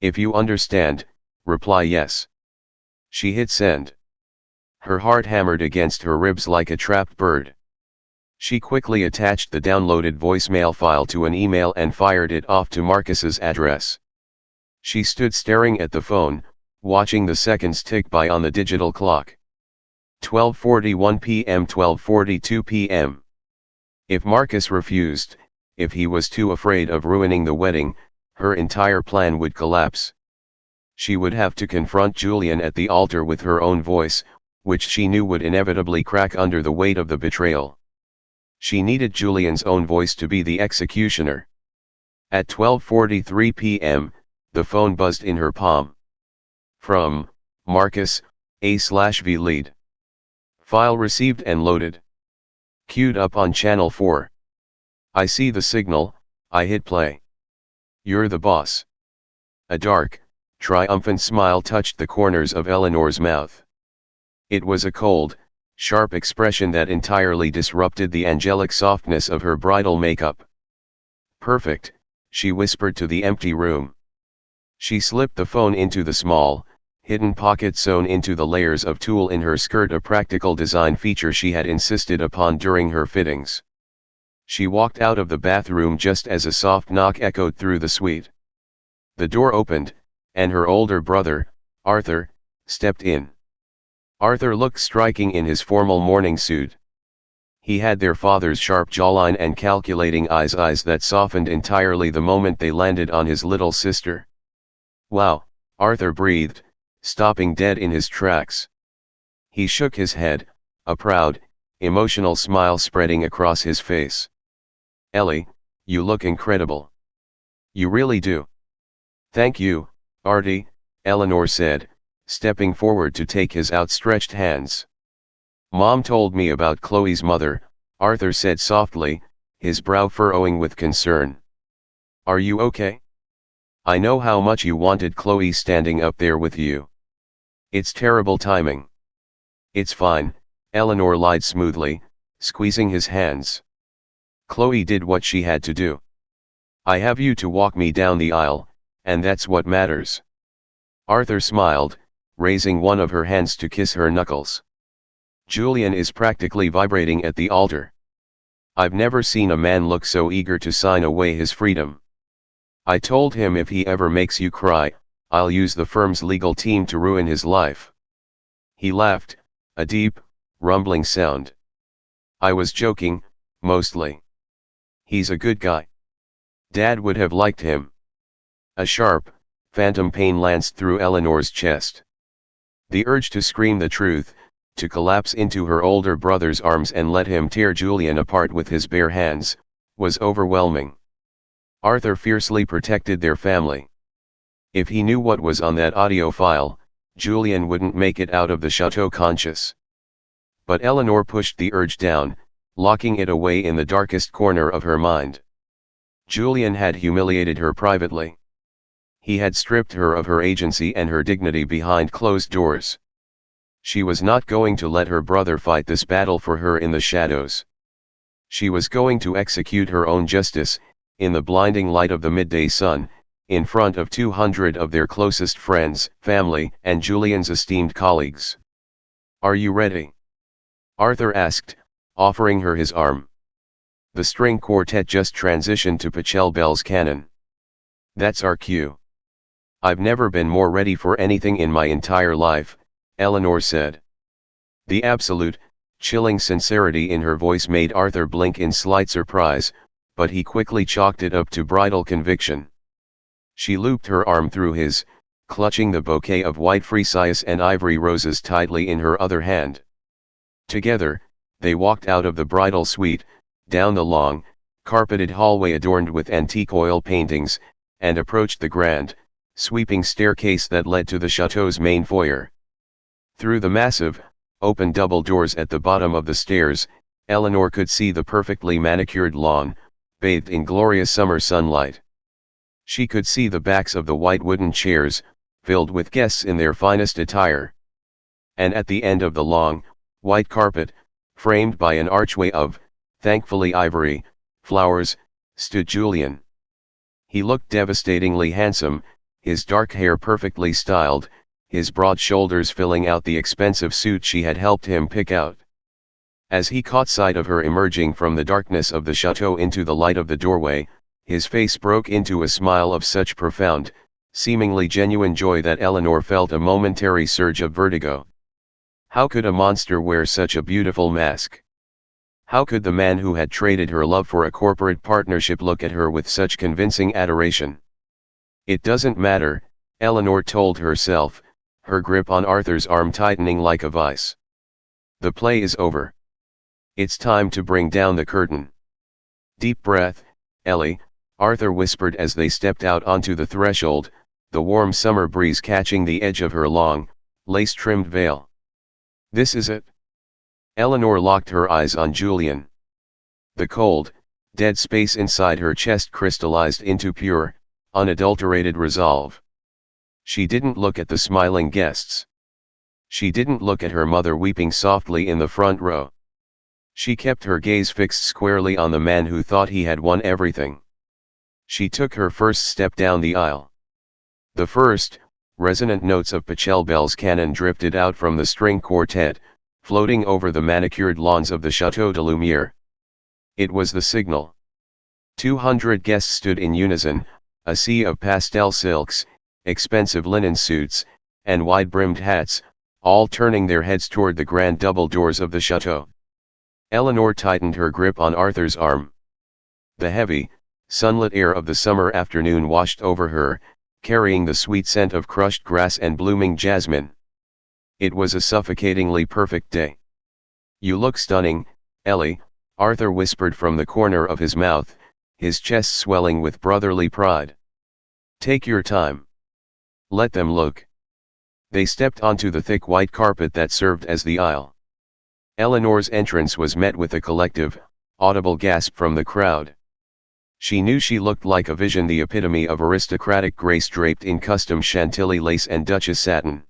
If you understand, reply yes. She hit send. Her heart hammered against her ribs like a trapped bird. She quickly attached the downloaded voicemail file to an email and fired it off to Marcus's address. She stood staring at the phone, watching the seconds tick by on the digital clock. 12:41 p.m. 12:42 p.m. If Marcus refused, if he was too afraid of ruining the wedding, her entire plan would collapse. She would have to confront Julian at the altar with her own voice, which she knew would inevitably crack under the weight of the betrayal. She needed Julian's own voice to be the executioner. At 12:43 p.m., the phone buzzed in her palm. From Marcus, A/V lead. File received and loaded. Queued up on channel 4. I see the signal, I hit play. You're the boss. A dark, triumphant smile touched the corners of Eleanor's mouth. It was a cold, sharp expression that entirely disrupted the angelic softness of her bridal makeup. Perfect, she whispered to the empty room. She slipped the phone into the small, hidden pocket sewn into the layers of tulle in her skirt, a practical design feature she had insisted upon during her fittings. She walked out of the bathroom just as a soft knock echoed through the suite. The door opened, and her older brother, Arthur, stepped in. Arthur looked striking in his formal morning suit. He had their father's sharp jawline and calculating eyes that softened entirely the moment they landed on his little sister. Wow, Arthur breathed, stopping dead in his tracks. He shook his head, a proud, emotional smile spreading across his face. Ellie, you look incredible. You really do. Thank you, Artie, Eleanor said, stepping forward to take his outstretched hands. Mom told me about Chloe's mother, Arthur said softly, his brow furrowing with concern. Are you okay? I know how much you wanted Chloe standing up there with you. It's terrible timing. It's fine, Eleanor lied smoothly, squeezing his hands. Chloe did what she had to do. I have you to walk me down the aisle, and that's what matters. Arthur smiled, raising one of her hands to kiss her knuckles. Julian is practically vibrating at the altar. I've never seen a man look so eager to sign away his freedom. I told him if he ever makes you cry, I'll use the firm's legal team to ruin his life. He laughed, a deep, rumbling sound. I was joking, mostly. He's a good guy. Dad would have liked him. A sharp, phantom pain lanced through Eleanor's chest. The urge to scream the truth, to collapse into her older brother's arms and let him tear Julian apart with his bare hands, was overwhelming. Arthur fiercely protected their family. If he knew what was on that audio file, Julian wouldn't make it out of the chateau conscious. But Eleanor pushed the urge down, locking it away in the darkest corner of her mind. Julian had humiliated her privately. He had stripped her of her agency and her dignity behind closed doors. She was not going to let her brother fight this battle for her in the shadows. She was going to execute her own justice, in the blinding light of the midday sun, in front of 200 of their closest friends, family, and Julian's esteemed colleagues. Are you ready? Arthur asked, offering her his arm. The string quartet just transitioned to Pachelbel's canon. That's our cue. I've never been more ready for anything in my entire life, Eleanor said. The absolute, chilling sincerity in her voice made Arthur blink in slight surprise, but he quickly chalked it up to bridal conviction. She looped her arm through his, clutching the bouquet of white freesias and ivory roses tightly in her other hand. Together, they walked out of the bridal suite, down the long, carpeted hallway adorned with antique oil paintings, and approached the grand, sweeping staircase that led to the chateau's main foyer. Through the massive, open double doors at the bottom of the stairs, Eleanor could see the perfectly manicured lawn, bathed in glorious summer sunlight. She could see the backs of the white wooden chairs, filled with guests in their finest attire. And at the end of the long, white carpet, framed by an archway of, thankfully ivory, flowers, stood Julian. He looked devastatingly handsome, his dark hair perfectly styled, his broad shoulders filling out the expensive suit she had helped him pick out. As he caught sight of her emerging from the darkness of the chateau into the light of the doorway, his face broke into a smile of such profound, seemingly genuine joy that Eleanor felt a momentary surge of vertigo. How could a monster wear such a beautiful mask? How could the man who had traded her love for a corporate partnership look at her with such convincing adoration? It doesn't matter, Eleanor told herself, her grip on Arthur's arm tightening like a vice. The play is over. It's time to bring down the curtain. Deep breath, Ellie, Arthur whispered as they stepped out onto the threshold, the warm summer breeze catching the edge of her long, lace-trimmed veil. This is it. Eleanor locked her eyes on Julian. The cold, dead space inside her chest crystallized into pure, unadulterated resolve. She didn't look at the smiling guests. She didn't look at her mother weeping softly in the front row. She kept her gaze fixed squarely on the man who thought he had won everything. She took her first step down the aisle. The first, resonant notes of Pachelbel's canon drifted out from the string quartet, floating over the manicured lawns of the Château de Lumière. It was the signal. 200 guests stood in unison, a sea of pastel silks, expensive linen suits, and wide-brimmed hats, all turning their heads toward the grand double doors of the chateau. Eleanor tightened her grip on Arthur's arm. The heavy, sunlit air of the summer afternoon washed over her, carrying the sweet scent of crushed grass and blooming jasmine. It was a suffocatingly perfect day. "You look stunning, Ellie," Arthur whispered from the corner of his mouth, his chest swelling with brotherly pride. "Take your time. Let them look." They stepped onto the thick white carpet that served as the aisle. Eleanor's entrance was met with a collective, audible gasp from the crowd. She knew she looked like a vision, the epitome of aristocratic grace draped in custom Chantilly lace and Duchess satin.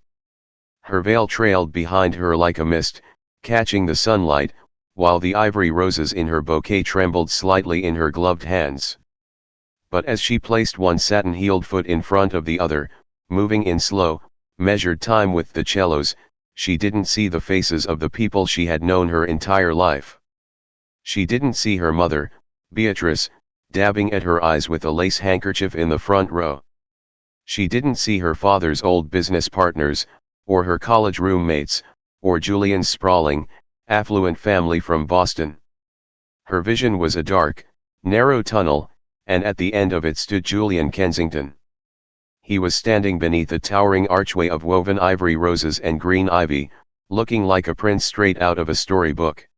Her veil trailed behind her like a mist, catching the sunlight, while the ivory roses in her bouquet trembled slightly in her gloved hands. But as she placed one satin-heeled foot in front of the other, moving in slow, measured time with the cellos, she didn't see the faces of the people she had known her entire life. She didn't see her mother, Beatrice, dabbing at her eyes with a lace handkerchief in the front row. She didn't see her father's old business partners, or her college roommates, or Julian's sprawling, affluent family from Boston. Her vision was a dark, narrow tunnel, and at the end of it stood Julian Kensington. He was standing beneath a towering archway of woven ivory roses and green ivy, looking like a prince straight out of a storybook.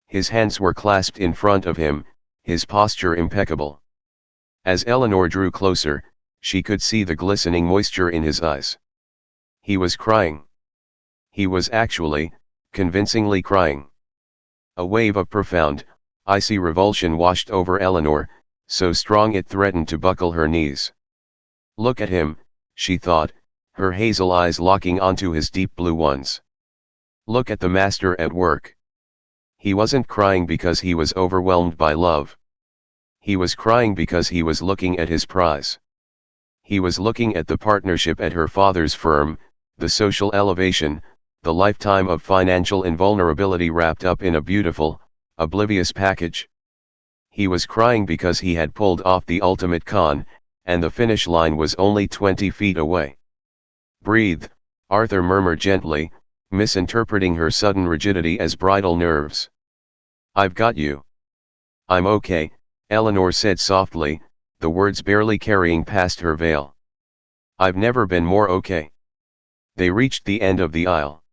His hands were clasped in front of him, his posture impeccable. As Eleanor drew closer, she could see the glistening moisture in his eyes. He was crying. He was actually, convincingly crying. A wave of profound, icy revulsion washed over Eleanor, so strong it threatened to buckle her knees. Look at him, she thought, her hazel eyes locking onto his deep blue ones. Look at the master at work. He wasn't crying because he was overwhelmed by love. He was crying because he was looking at his prize. He was looking at the partnership at her father's firm, the social elevation, the lifetime of financial invulnerability wrapped up in a beautiful, oblivious package. He was crying because he had pulled off the ultimate con, and the finish line was only 20 feet away. "Breathe," Arthur murmured gently, misinterpreting her sudden rigidity as bridal nerves. "I've got you." "I'm okay," Eleanor said softly, the words barely carrying past her veil. "I've never been more okay." They reached the end of the aisle.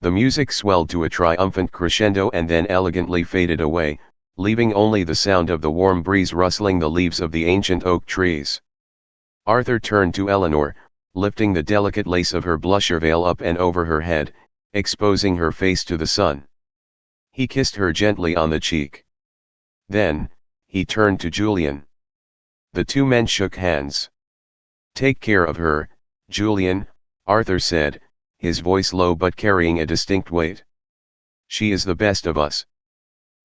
The music swelled to a triumphant crescendo and then elegantly faded away, leaving only the sound of the warm breeze rustling the leaves of the ancient oak trees. Arthur turned to Eleanor, lifting the delicate lace of her blusher veil up and over her head, exposing her face to the sun. He kissed her gently on the cheek. Then, he turned to Julian. The two men shook hands. "Take care of her, Julian," Arthur said, his voice low but carrying a distinct weight. "She is the best of us."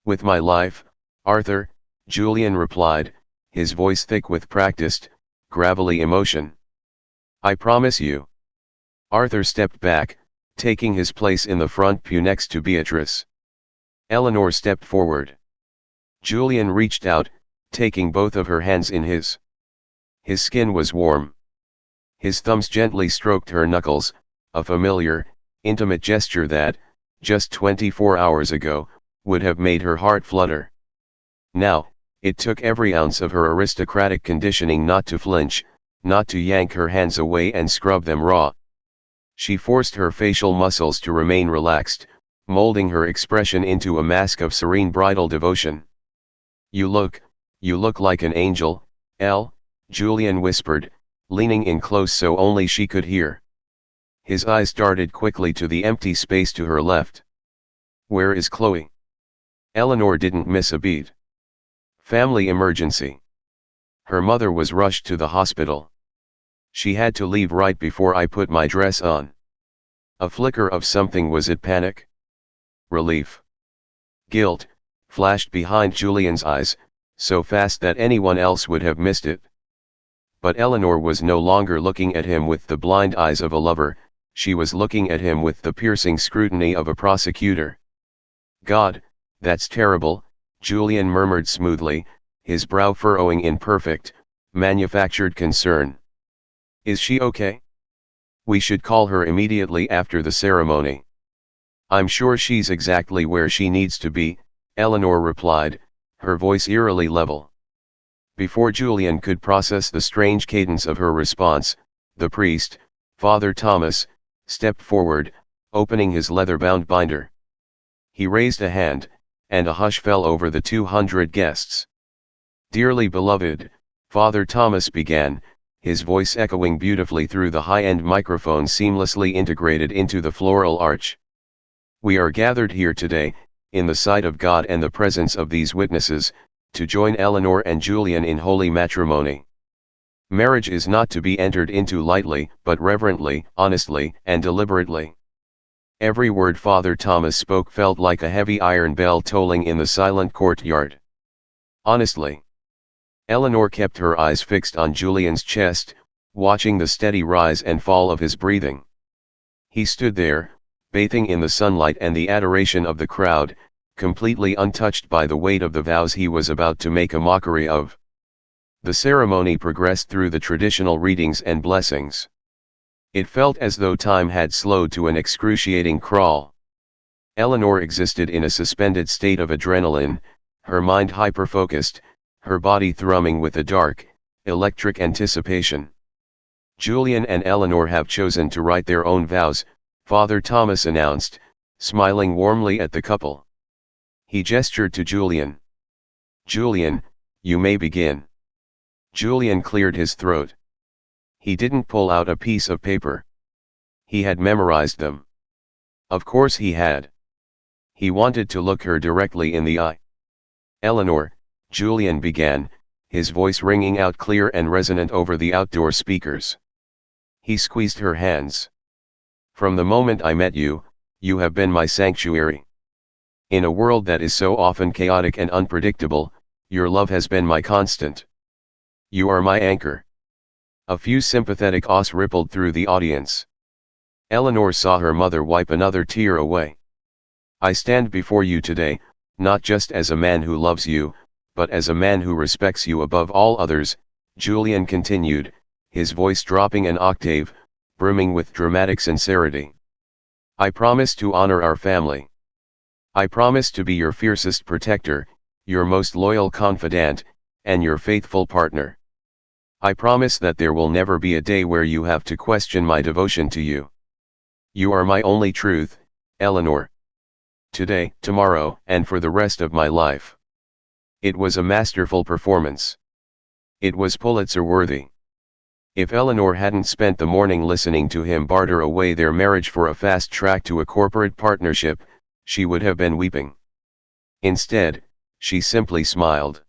"With my life, Arthur," Julian replied, his voice thick with practiced, gravelly emotion. "I promise you." Arthur stepped back, taking his place in the front pew next to Beatrice. Eleanor stepped forward. Julian reached out, taking both of her hands in his. His skin was warm. His thumbs gently stroked her knuckles, a familiar, intimate gesture that, just 24 hours ago, would have made her heart flutter. Now, it took every ounce of her aristocratic conditioning not to flinch, not to yank her hands away and scrub them raw. She forced her facial muscles to remain relaxed, molding her expression into a mask of serene bridal devotion. You look like an angel, Elle," Julian whispered, leaning in close so only she could hear. His eyes darted quickly to the empty space to her left. "Where is Chloe?" Eleanor didn't miss a beat. "Family emergency. Her mother was rushed to the hospital. She had to leave right before I put my dress on." A flicker of something. Was it panic? Relief? Guilt flashed behind Julian's eyes, so fast that anyone else would have missed it. But Eleanor was no longer looking at him with the blind eyes of a lover, she was looking at him with the piercing scrutiny of a prosecutor. "God, that's terrible," Julian murmured smoothly, his brow furrowing in perfect, manufactured concern. "Is she okay? We should call her immediately after the ceremony." "I'm sure she's exactly where she needs to be," Eleanor replied, her voice eerily level. Before Julian could process the strange cadence of her response, the priest, Father Thomas, stepped forward, opening his leather-bound binder. He raised a hand, and a hush fell over the 200 guests. "Dearly beloved," Father Thomas began, his voice echoing beautifully through the high-end microphone seamlessly integrated into the floral arch. "We are gathered here today, in the sight of God and the presence of these witnesses, to join Eleanor and Julian in holy matrimony. Marriage is not to be entered into lightly, but reverently, honestly, and deliberately." Every word Father Thomas spoke felt like a heavy iron bell tolling in the silent courtyard. "Honestly." Eleanor kept her eyes fixed on Julian's chest, watching the steady rise and fall of his breathing. He stood there, bathing in the sunlight and the adoration of the crowd, completely untouched by the weight of the vows he was about to make a mockery of. The ceremony progressed through the traditional readings and blessings. It felt as though time had slowed to an excruciating crawl. Eleanor existed in a suspended state of adrenaline, her mind hyper-focused, her body thrumming with a dark, electric anticipation. "Julian and Eleanor have chosen to write their own vows," Father Thomas announced, smiling warmly at the couple. He gestured to Julian. "Julian, you may begin." Julian cleared his throat. He didn't pull out a piece of paper. He had memorized them. Of course he had. He wanted to look her directly in the eye. "Eleanor," Julian began, his voice ringing out clear and resonant over the outdoor speakers. He squeezed her hands. "From the moment I met you, you have been my sanctuary. In a world that is so often chaotic and unpredictable, your love has been my constant. You are my anchor." A few sympathetic ahs rippled through the audience. Eleanor saw her mother wipe another tear away. "I stand before you today, not just as a man who loves you, but as a man who respects you above all others," Julian continued, his voice dropping an octave, brimming with dramatic sincerity. I promise to honor our family. I promise to be your fiercest protector, your most loyal confidant, and your faithful partner. I promise that there will never be a day where you have to question my devotion to you. You are my only truth, Eleanor. Today, tomorrow, and for the rest of my life. It was a masterful performance. It was Pulitzer-worthy. If Eleanor hadn't spent the morning listening to him barter away their marriage for a fast track to a corporate partnership, she would have been weeping. Instead, she simply smiled.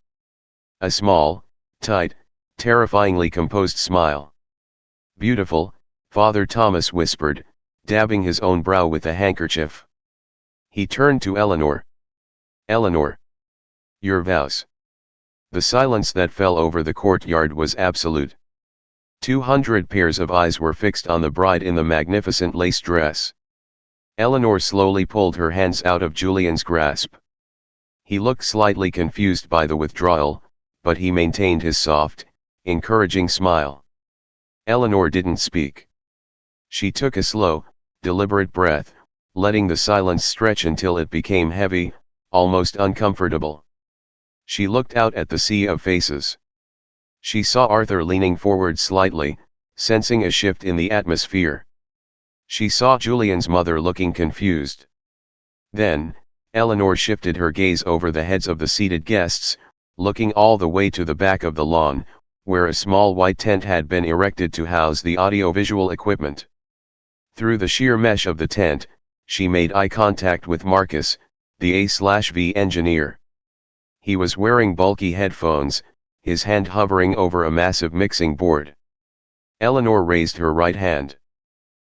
A small, tight, terrifyingly composed smile. Beautiful, Father Thomas whispered, dabbing his own brow with a handkerchief. He turned to Eleanor. Eleanor. Your vows. The silence that fell over the courtyard was absolute. 200 pairs of eyes were fixed on the bride in the magnificent lace dress. Eleanor slowly pulled her hands out of Julian's grasp. He looked slightly confused by the withdrawal, but he maintained his soft, encouraging smile. Eleanor didn't speak. She took a slow, deliberate breath, letting the silence stretch until it became heavy, almost uncomfortable. She looked out at the sea of faces. She saw Arthur leaning forward slightly, sensing a shift in the atmosphere. She saw Julian's mother looking confused. Then, Eleanor shifted her gaze over the heads of the seated guests, looking all the way to the back of the lawn, where a small white tent had been erected to house the audiovisual equipment. Through the sheer mesh of the tent, she made eye contact with Marcus, the A/V engineer. He was wearing bulky headphones, his hand hovering over a massive mixing board. Eleanor raised her right hand.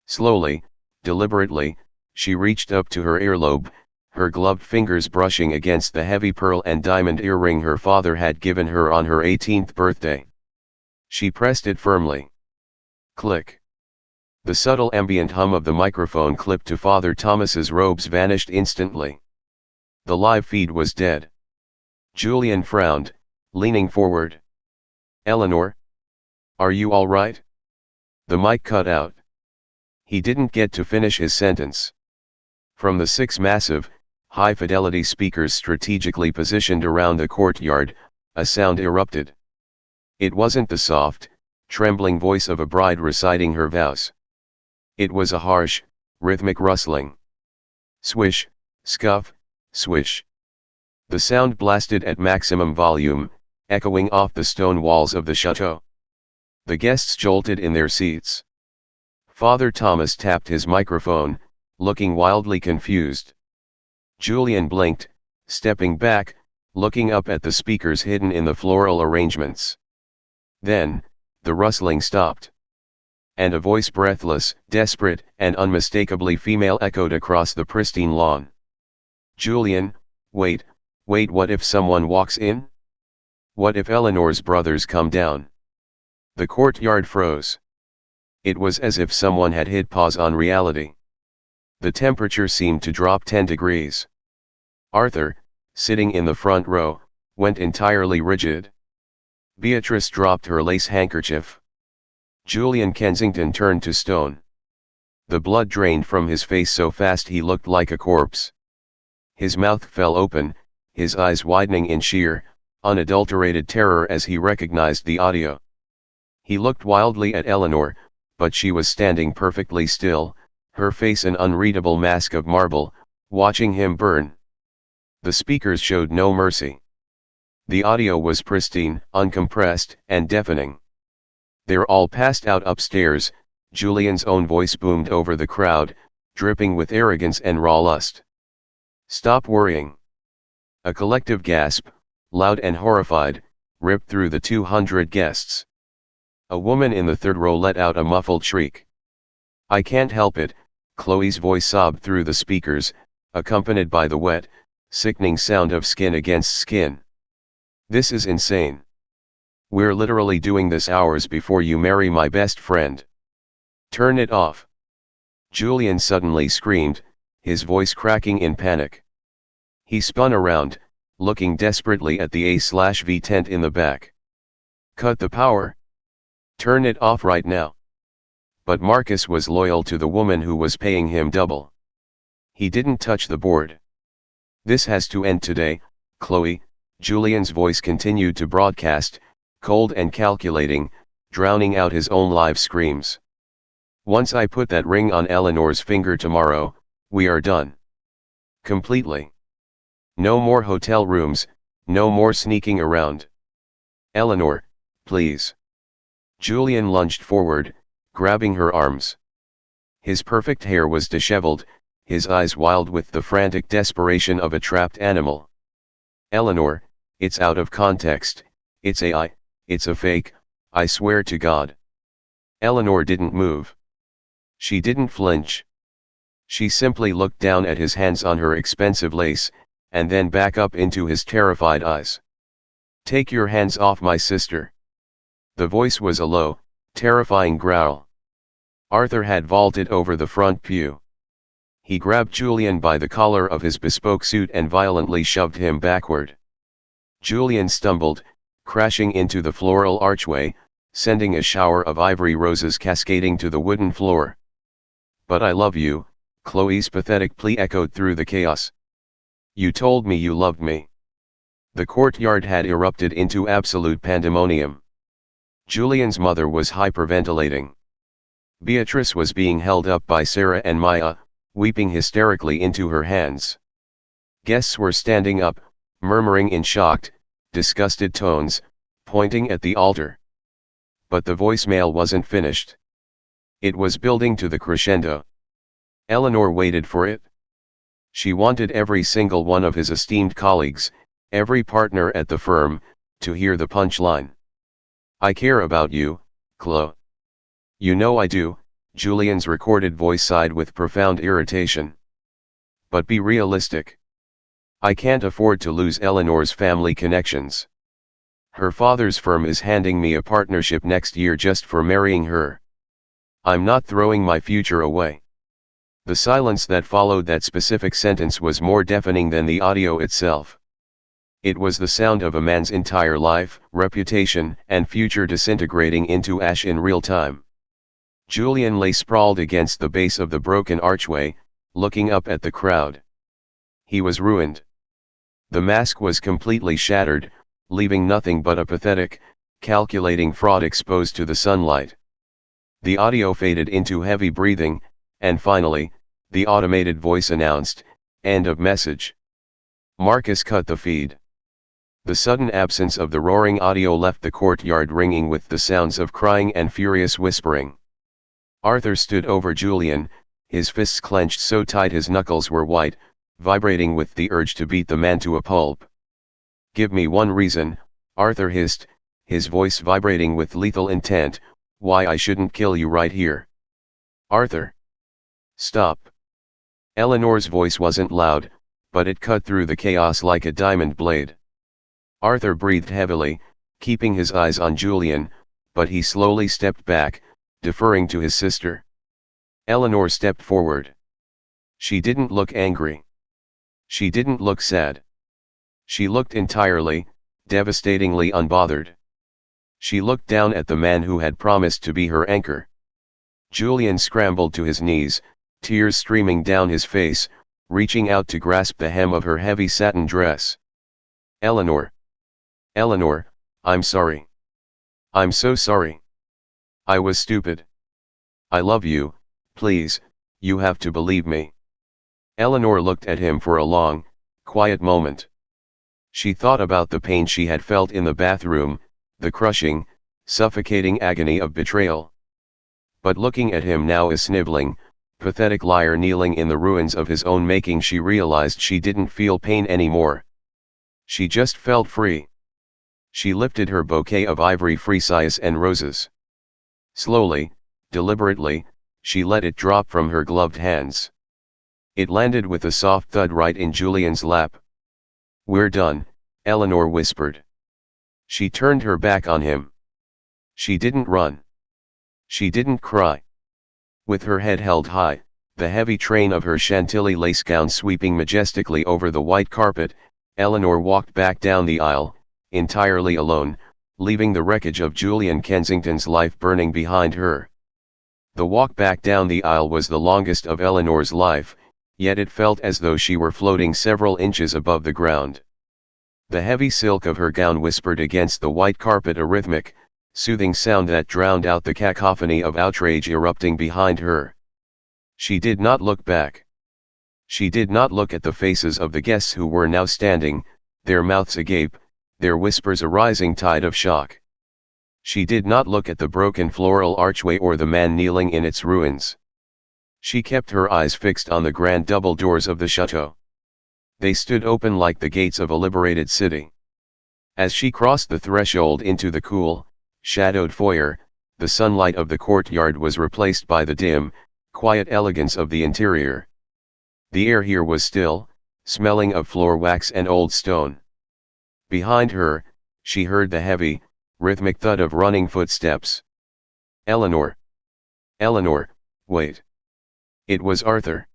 Slowly, deliberately, she reached up to her earlobe, her gloved fingers brushing against the heavy pearl and diamond earring her father had given her on her 18th birthday. She pressed it firmly. Click. The subtle ambient hum of the microphone clipped to Father Thomas's robes vanished instantly. The live feed was dead. Julian frowned, leaning forward. Eleanor? Are you all right? The mic cut out. He didn't get to finish his sentence. From the 6 massive, high-fidelity speakers strategically positioned around the courtyard, a sound erupted. It wasn't the soft, trembling voice of a bride reciting her vows. It was a harsh, rhythmic rustling. Swish, scuff, swish. The sound blasted at maximum volume, echoing off the stone walls of the chateau. The guests jolted in their seats. Father Thomas tapped his microphone, looking wildly confused. Julian blinked, stepping back, looking up at the speakers hidden in the floral arrangements. Then, the rustling stopped. And a voice breathless, desperate, and unmistakably female echoed across the pristine lawn. Julian, wait, what if someone walks in? What if Eleanor's brothers come down? The courtyard froze. It was as if someone had hit pause on reality. The temperature seemed to drop 10 degrees. Arthur, sitting in the front row, went entirely rigid. Beatrice dropped her lace handkerchief. Julian Kensington turned to stone. The blood drained from his face so fast he looked like a corpse. His mouth fell open, his eyes widening in sheer, unadulterated terror as he recognized the audio. He looked wildly at Eleanor, but she was standing perfectly still, her face an unreadable mask of marble, watching him burn. The speakers showed no mercy. The audio was pristine, uncompressed, and deafening. They're all passed out upstairs, Julian's own voice boomed over the crowd, dripping with arrogance and raw lust. Stop worrying. A collective gasp, loud and horrified, ripped through the 200 guests. A woman in the third row let out a muffled shriek. I can't help it, Chloe's voice sobbed through the speakers, accompanied by the wet, sickening sound of skin against skin. This is insane. We're literally doing this hours before you marry my best friend. Turn it off. Julian suddenly screamed, his voice cracking in panic. He spun around, looking desperately at the A/V tent in the back. Cut the power. Turn it off right now. But Marcus was loyal to the woman who was paying him double. He didn't touch the board. "This has to end today, Chloe," Julian's voice continued to broadcast, cold and calculating, drowning out his own live screams. "Once I put that ring on Eleanor's finger tomorrow, we are done. Completely. No more hotel rooms, no more sneaking around. Eleanor, please." Julian lunged forward, grabbing her arms. His perfect hair was disheveled, his eyes wild with the frantic desperation of a trapped animal. "Eleanor, it's out of context, it's AI, it's a fake, I swear to God." Eleanor didn't move. She didn't flinch. She simply looked down at his hands on her expensive lace, and then back up into his terrified eyes. "Take your hands off my sister." The voice was a low, terrifying growl. Arthur had vaulted over the front pew. He grabbed Julian by the collar of his bespoke suit and violently shoved him backward. Julian stumbled, crashing into the floral archway, sending a shower of ivory roses cascading to the wooden floor. "But I love you," Chloe's pathetic plea echoed through the chaos. "You told me you loved me." The courtyard had erupted into absolute pandemonium. Julian's mother was hyperventilating. Beatrice was being held up by Sarah and Maya, weeping hysterically into her hands. Guests were standing up, murmuring in shocked, disgusted tones, pointing at the altar. But the voicemail wasn't finished. It was building to the crescendo. Eleanor waited for it. She wanted every single one of his esteemed colleagues, every partner at the firm, to hear the punchline. "I care about you, Chloe." "You know I do," Julian's recorded voice sighed with profound irritation. "But be realistic. I can't afford to lose Eleanor's family connections. Her father's firm is handing me a partnership next year just for marrying her. I'm not throwing my future away." The silence that followed that specific sentence was more deafening than the audio itself. It was the sound of a man's entire life, reputation, and future disintegrating into ash in real time. Julian lay sprawled against the base of the broken archway, looking up at the crowd. He was ruined. The mask was completely shattered, leaving nothing but a pathetic, calculating fraud exposed to the sunlight. The audio faded into heavy breathing, and finally, the automated voice announced, "End of message." Marcus cut the feed. The sudden absence of the roaring audio left the courtyard ringing with the sounds of crying and furious whispering. Arthur stood over Julian, his fists clenched so tight his knuckles were white, vibrating with the urge to beat the man to a pulp. "Give me one reason," Arthur hissed, his voice vibrating with lethal intent, "why I shouldn't kill you right here." "Arthur! Stop!" Eleanor's voice wasn't loud, but it cut through the chaos like a diamond blade. Arthur breathed heavily, keeping his eyes on Julian, but he slowly stepped back, deferring to his sister. Eleanor stepped forward. She didn't look angry. She didn't look sad. She looked entirely, devastatingly unbothered. She looked down at the man who had promised to be her anchor. Julian scrambled to his knees, tears streaming down his face, reaching out to grasp the hem of her heavy satin dress. "Eleanor. Eleanor, I'm sorry. I'm so sorry. I was stupid. I love you, please, you have to believe me." Eleanor looked at him for a long, quiet moment. She thought about the pain she had felt in the bathroom, the crushing, suffocating agony of betrayal. But looking at him now, a sniveling, pathetic liar kneeling in the ruins of his own making, she realized she didn't feel pain anymore. She just felt free. She lifted her bouquet of ivory freesias and roses. Slowly, deliberately, she let it drop from her gloved hands. It landed with a soft thud right in Julian's lap. "We're done," Eleanor whispered. She turned her back on him. She didn't run. She didn't cry. With her head held high, the heavy train of her Chantilly lace gown sweeping majestically over the white carpet, Eleanor walked back down the aisle, entirely alone, leaving the wreckage of Julian Kensington's life burning behind her. The walk back down the aisle was the longest of Eleanor's life, Yet it felt as though she were floating several inches above the ground. The heavy silk of her gown whispered against the white carpet a rhythmic, soothing sound that drowned out the cacophony of outrage erupting behind her. She did not look back. She did not look at the faces of the guests who were now standing, their mouths agape, their whispers a rising tide of shock. She did not look at the broken floral archway or the man kneeling in its ruins. She kept her eyes fixed on the grand double doors of the chateau. They stood open like the gates of a liberated city. As she crossed the threshold into the cool, shadowed foyer, the sunlight of the courtyard was replaced by the dim, quiet elegance of the interior. The air here was still, smelling of floor wax and old stone. Behind her, she heard the heavy, rhythmic thud of running footsteps. "Eleanor! Eleanor, wait!" It was Arthur.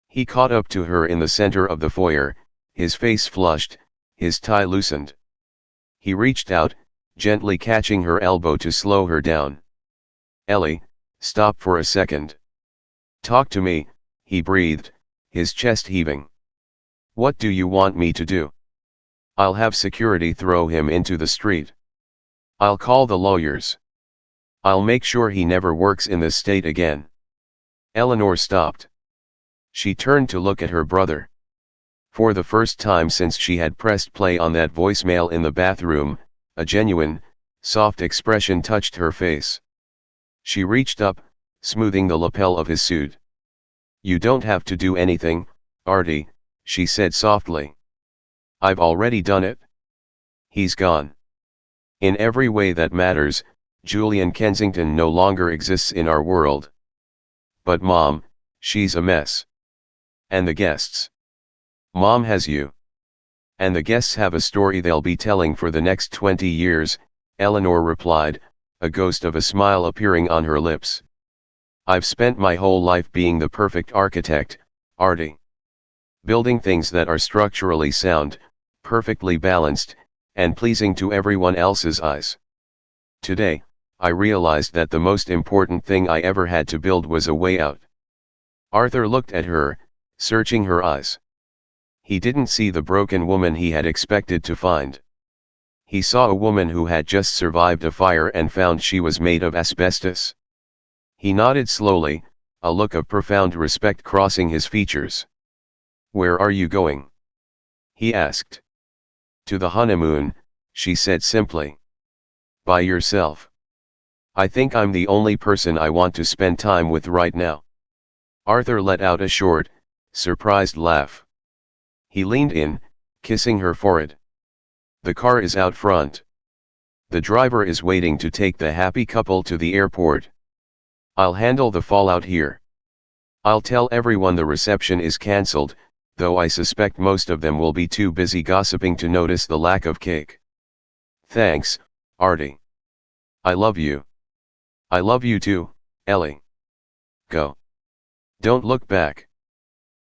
He caught up to her in the center of the foyer, his face flushed, his tie loosened. He reached out, gently catching her elbow to slow her down. "Ellie, stop for a second. Talk to me," he breathed, his chest heaving. "What do you want me to do? I'll have security throw him into the street. I'll call the lawyers. I'll make sure he never works in this state again." Eleanor stopped. She turned to look at her brother. For the first time since she had pressed play on that voicemail in the bathroom, a genuine, soft expression touched her face. She reached up, smoothing the lapel of his suit. "You don't have to do anything, Artie," she said softly. "I've already done it. He's gone. In every way that matters, Julian Kensington no longer exists in our world. But Mom, she's a mess. And the guests. Mom has you. And the guests have a story they'll be telling for the next 20 years, Eleanor replied, a ghost of a smile appearing on her lips. "I've spent my whole life being the perfect architect, Artie. Building things that are structurally sound, perfectly balanced, and pleasing to everyone else's eyes. Today, I realized that the most important thing I ever had to build was a way out." Arthur looked at her, searching her eyes. He didn't see the broken woman he had expected to find. He saw a woman who had just survived a fire and found she was made of asbestos. He nodded slowly, a look of profound respect crossing his features. "Where are you going?" he asked. "To the honeymoon," she said simply. "By yourself?" "I think I'm the only person I want to spend time with right now." Arthur let out a short, surprised laugh. He leaned in, kissing her forehead. "The car is out front. The driver is waiting to take the happy couple to the airport. I'll handle the fallout here. I'll tell everyone the reception is cancelled, though I suspect most of them will be too busy gossiping to notice the lack of cake. Thanks, Artie. I love you. I love you too, Ellie. Go. Don't look back."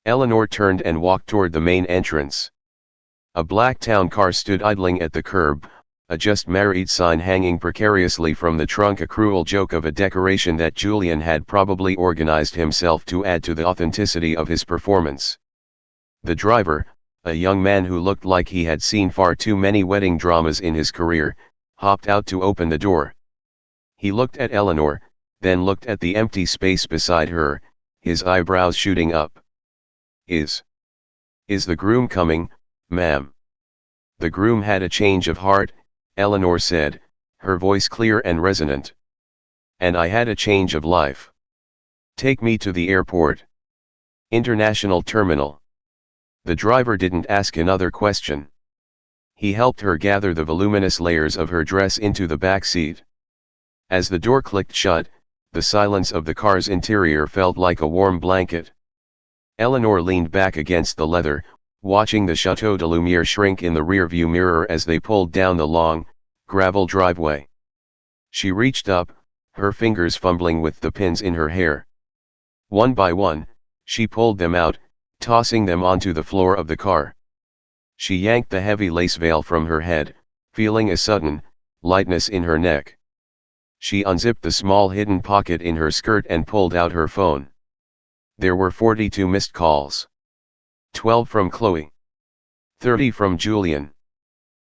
Eleanor turned and walked toward the main entrance. A black town car stood idling at the curb, a "just married" sign hanging precariously from the trunk, a cruel joke of a decoration that Julian had probably organized himself to add to the authenticity of his performance. The driver, a young man who looked like he had seen far too many wedding dramas in his career, hopped out to open the door. He looked at Eleanor, then looked at the empty space beside her, his eyebrows shooting up. Is the groom coming, ma'am?" "The groom had a change of heart," Eleanor said, her voice clear and resonant. "And I had a change of life. Take me to the airport. International terminal." The driver didn't ask another question. He helped her gather the voluminous layers of her dress into the back seat. As the door clicked shut, the silence of the car's interior felt like a warm blanket. Eleanor leaned back against the leather, watching the Chateau de Lumière shrink in the rearview mirror as they pulled down the long, gravel driveway. She reached up, her fingers fumbling with the pins in her hair. One by one, she pulled them out, tossing them onto the floor of the car. She yanked the heavy lace veil from her head, feeling a sudden lightness in her neck. She unzipped the small hidden pocket in her skirt and pulled out her phone. There were 42 missed calls. 12 from Chloe. 30 from Julian.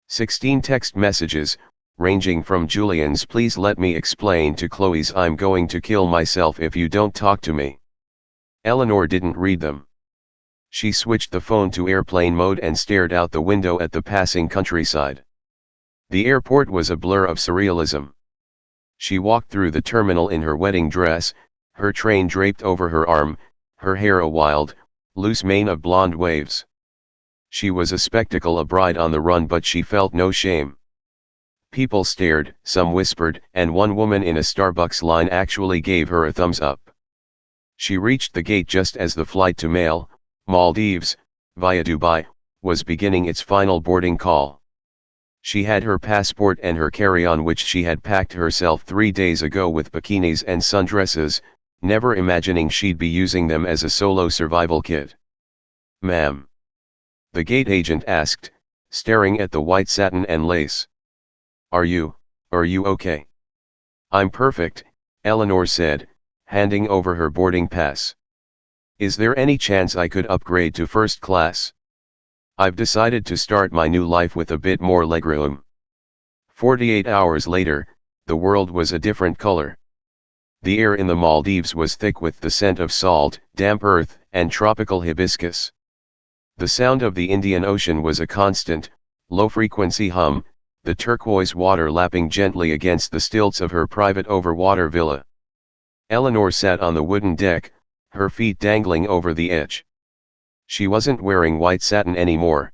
16 text messages, ranging from Julian's "please let me explain" to Chloe's "I'm going to kill myself if you don't talk to me." Eleanor didn't read them. She switched the phone to airplane mode and stared out the window at the passing countryside. The airport was a blur of surrealism. She walked through the terminal in her wedding dress, her train draped over her arm, her hair a wild, loose mane of blonde waves. She was a spectacle, a bride on the run, but she felt no shame. People stared, some whispered, and one woman in a Starbucks line actually gave her a thumbs up. She reached the gate just as the flight to Maldives, via Dubai, was beginning its final boarding call. She had her passport and her carry-on, which she had packed herself 3 days ago with bikinis and sundresses, never imagining she'd be using them as a solo survival kit. "Ma'am?" the gate agent asked, staring at the white satin and lace. Are you okay?" "I'm perfect," Eleanor said, handing over her boarding pass. "Is there any chance I could upgrade to first class? I've decided to start my new life with a bit more legroom." 48 hours later, the world was a different color. The air in the Maldives was thick with the scent of salt, damp earth, and tropical hibiscus. The sound of the Indian Ocean was a constant, low-frequency hum, the turquoise water lapping gently against the stilts of her private overwater villa. Eleanor sat on the wooden deck, her feet dangling over the edge. She wasn't wearing white satin anymore.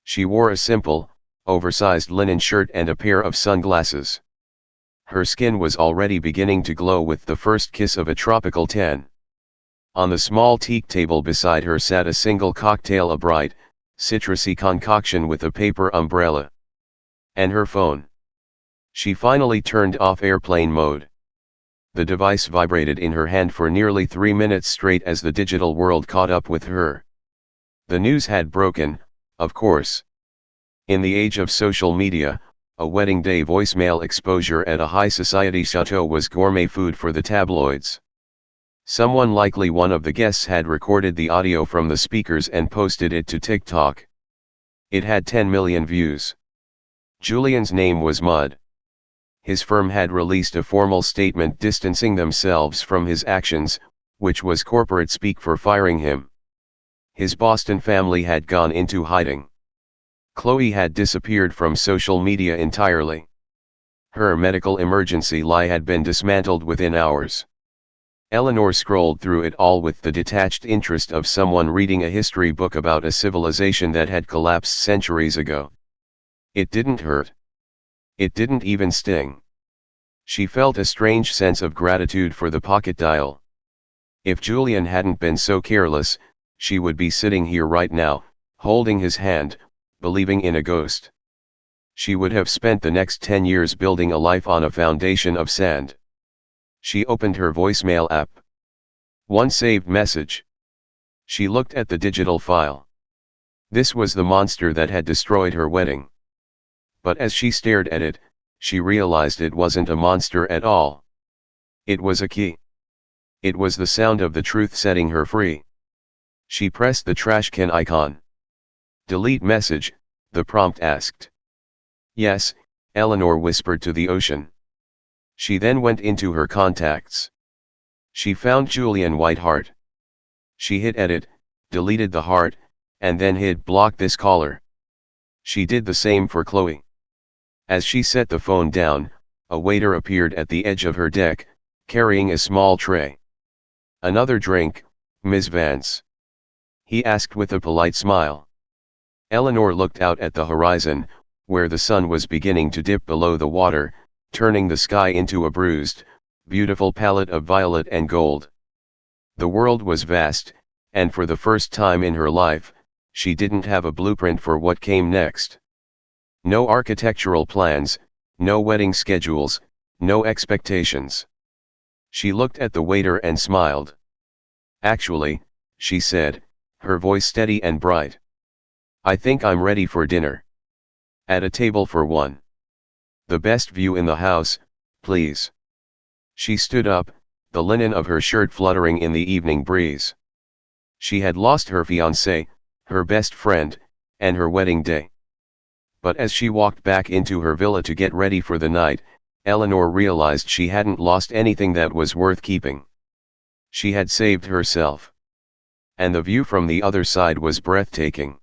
She wore a simple, oversized linen shirt and a pair of sunglasses. Her skin was already beginning to glow with the first kiss of a tropical tan. On the small teak table beside her sat a single cocktail, a bright, citrusy concoction with a paper umbrella. And her phone. She finally turned off airplane mode. The device vibrated in her hand for nearly 3 minutes straight as the digital world caught up with her. The news had broken, of course. In the age of social media, a wedding day voicemail exposure at a high society chateau was gourmet food for the tabloids. Someone, likely one of the guests, had recorded the audio from the speakers and posted it to TikTok. It had 10 million views. Julian's name was Mud. His firm had released a formal statement distancing themselves from his actions, which was corporate speak for firing him. His Boston family had gone into hiding. Chloe had disappeared from social media entirely. Her medical emergency lie had been dismantled within hours. Eleanor scrolled through it all with the detached interest of someone reading a history book about a civilization that had collapsed centuries ago. It didn't hurt. It didn't even sting. She felt a strange sense of gratitude for the pocket dial. If Julian hadn't been so careless, she would be sitting here right now, holding his hand, believing in a ghost. She would have spent the next 10 years building a life on a foundation of sand. She opened her voicemail app. One saved message. She looked at the digital file. This was the monster that had destroyed her wedding. But as she stared at it, she realized it wasn't a monster at all. It was a key. It was the sound of the truth setting her free. She pressed the trash can icon. "Delete message," the prompt asked. "Yes," Eleanor whispered to the ocean. She then went into her contacts. She found Julian Whiteheart. She hit edit, deleted the heart, and then hit block this caller. She did the same for Chloe. As she set the phone down, a waiter appeared at the edge of her deck, carrying a small tray. "Another drink, Ms. Vance?" he asked with a polite smile. Eleanor looked out at the horizon, where the sun was beginning to dip below the water, turning the sky into a bruised, beautiful palette of violet and gold. The world was vast, and for the first time in her life, she didn't have a blueprint for what came next. No architectural plans, no wedding schedules, no expectations. She looked at the waiter and smiled. "Actually," she said, her voice steady and bright, "I think I'm ready for dinner. At a table for one. The best view in the house, please." She stood up, the linen of her shirt fluttering in the evening breeze. She had lost her fiancé, her best friend, and her wedding day. But as she walked back into her villa to get ready for the night, Eleanor realized she hadn't lost anything that was worth keeping. She had saved herself. And the view from the other side was breathtaking.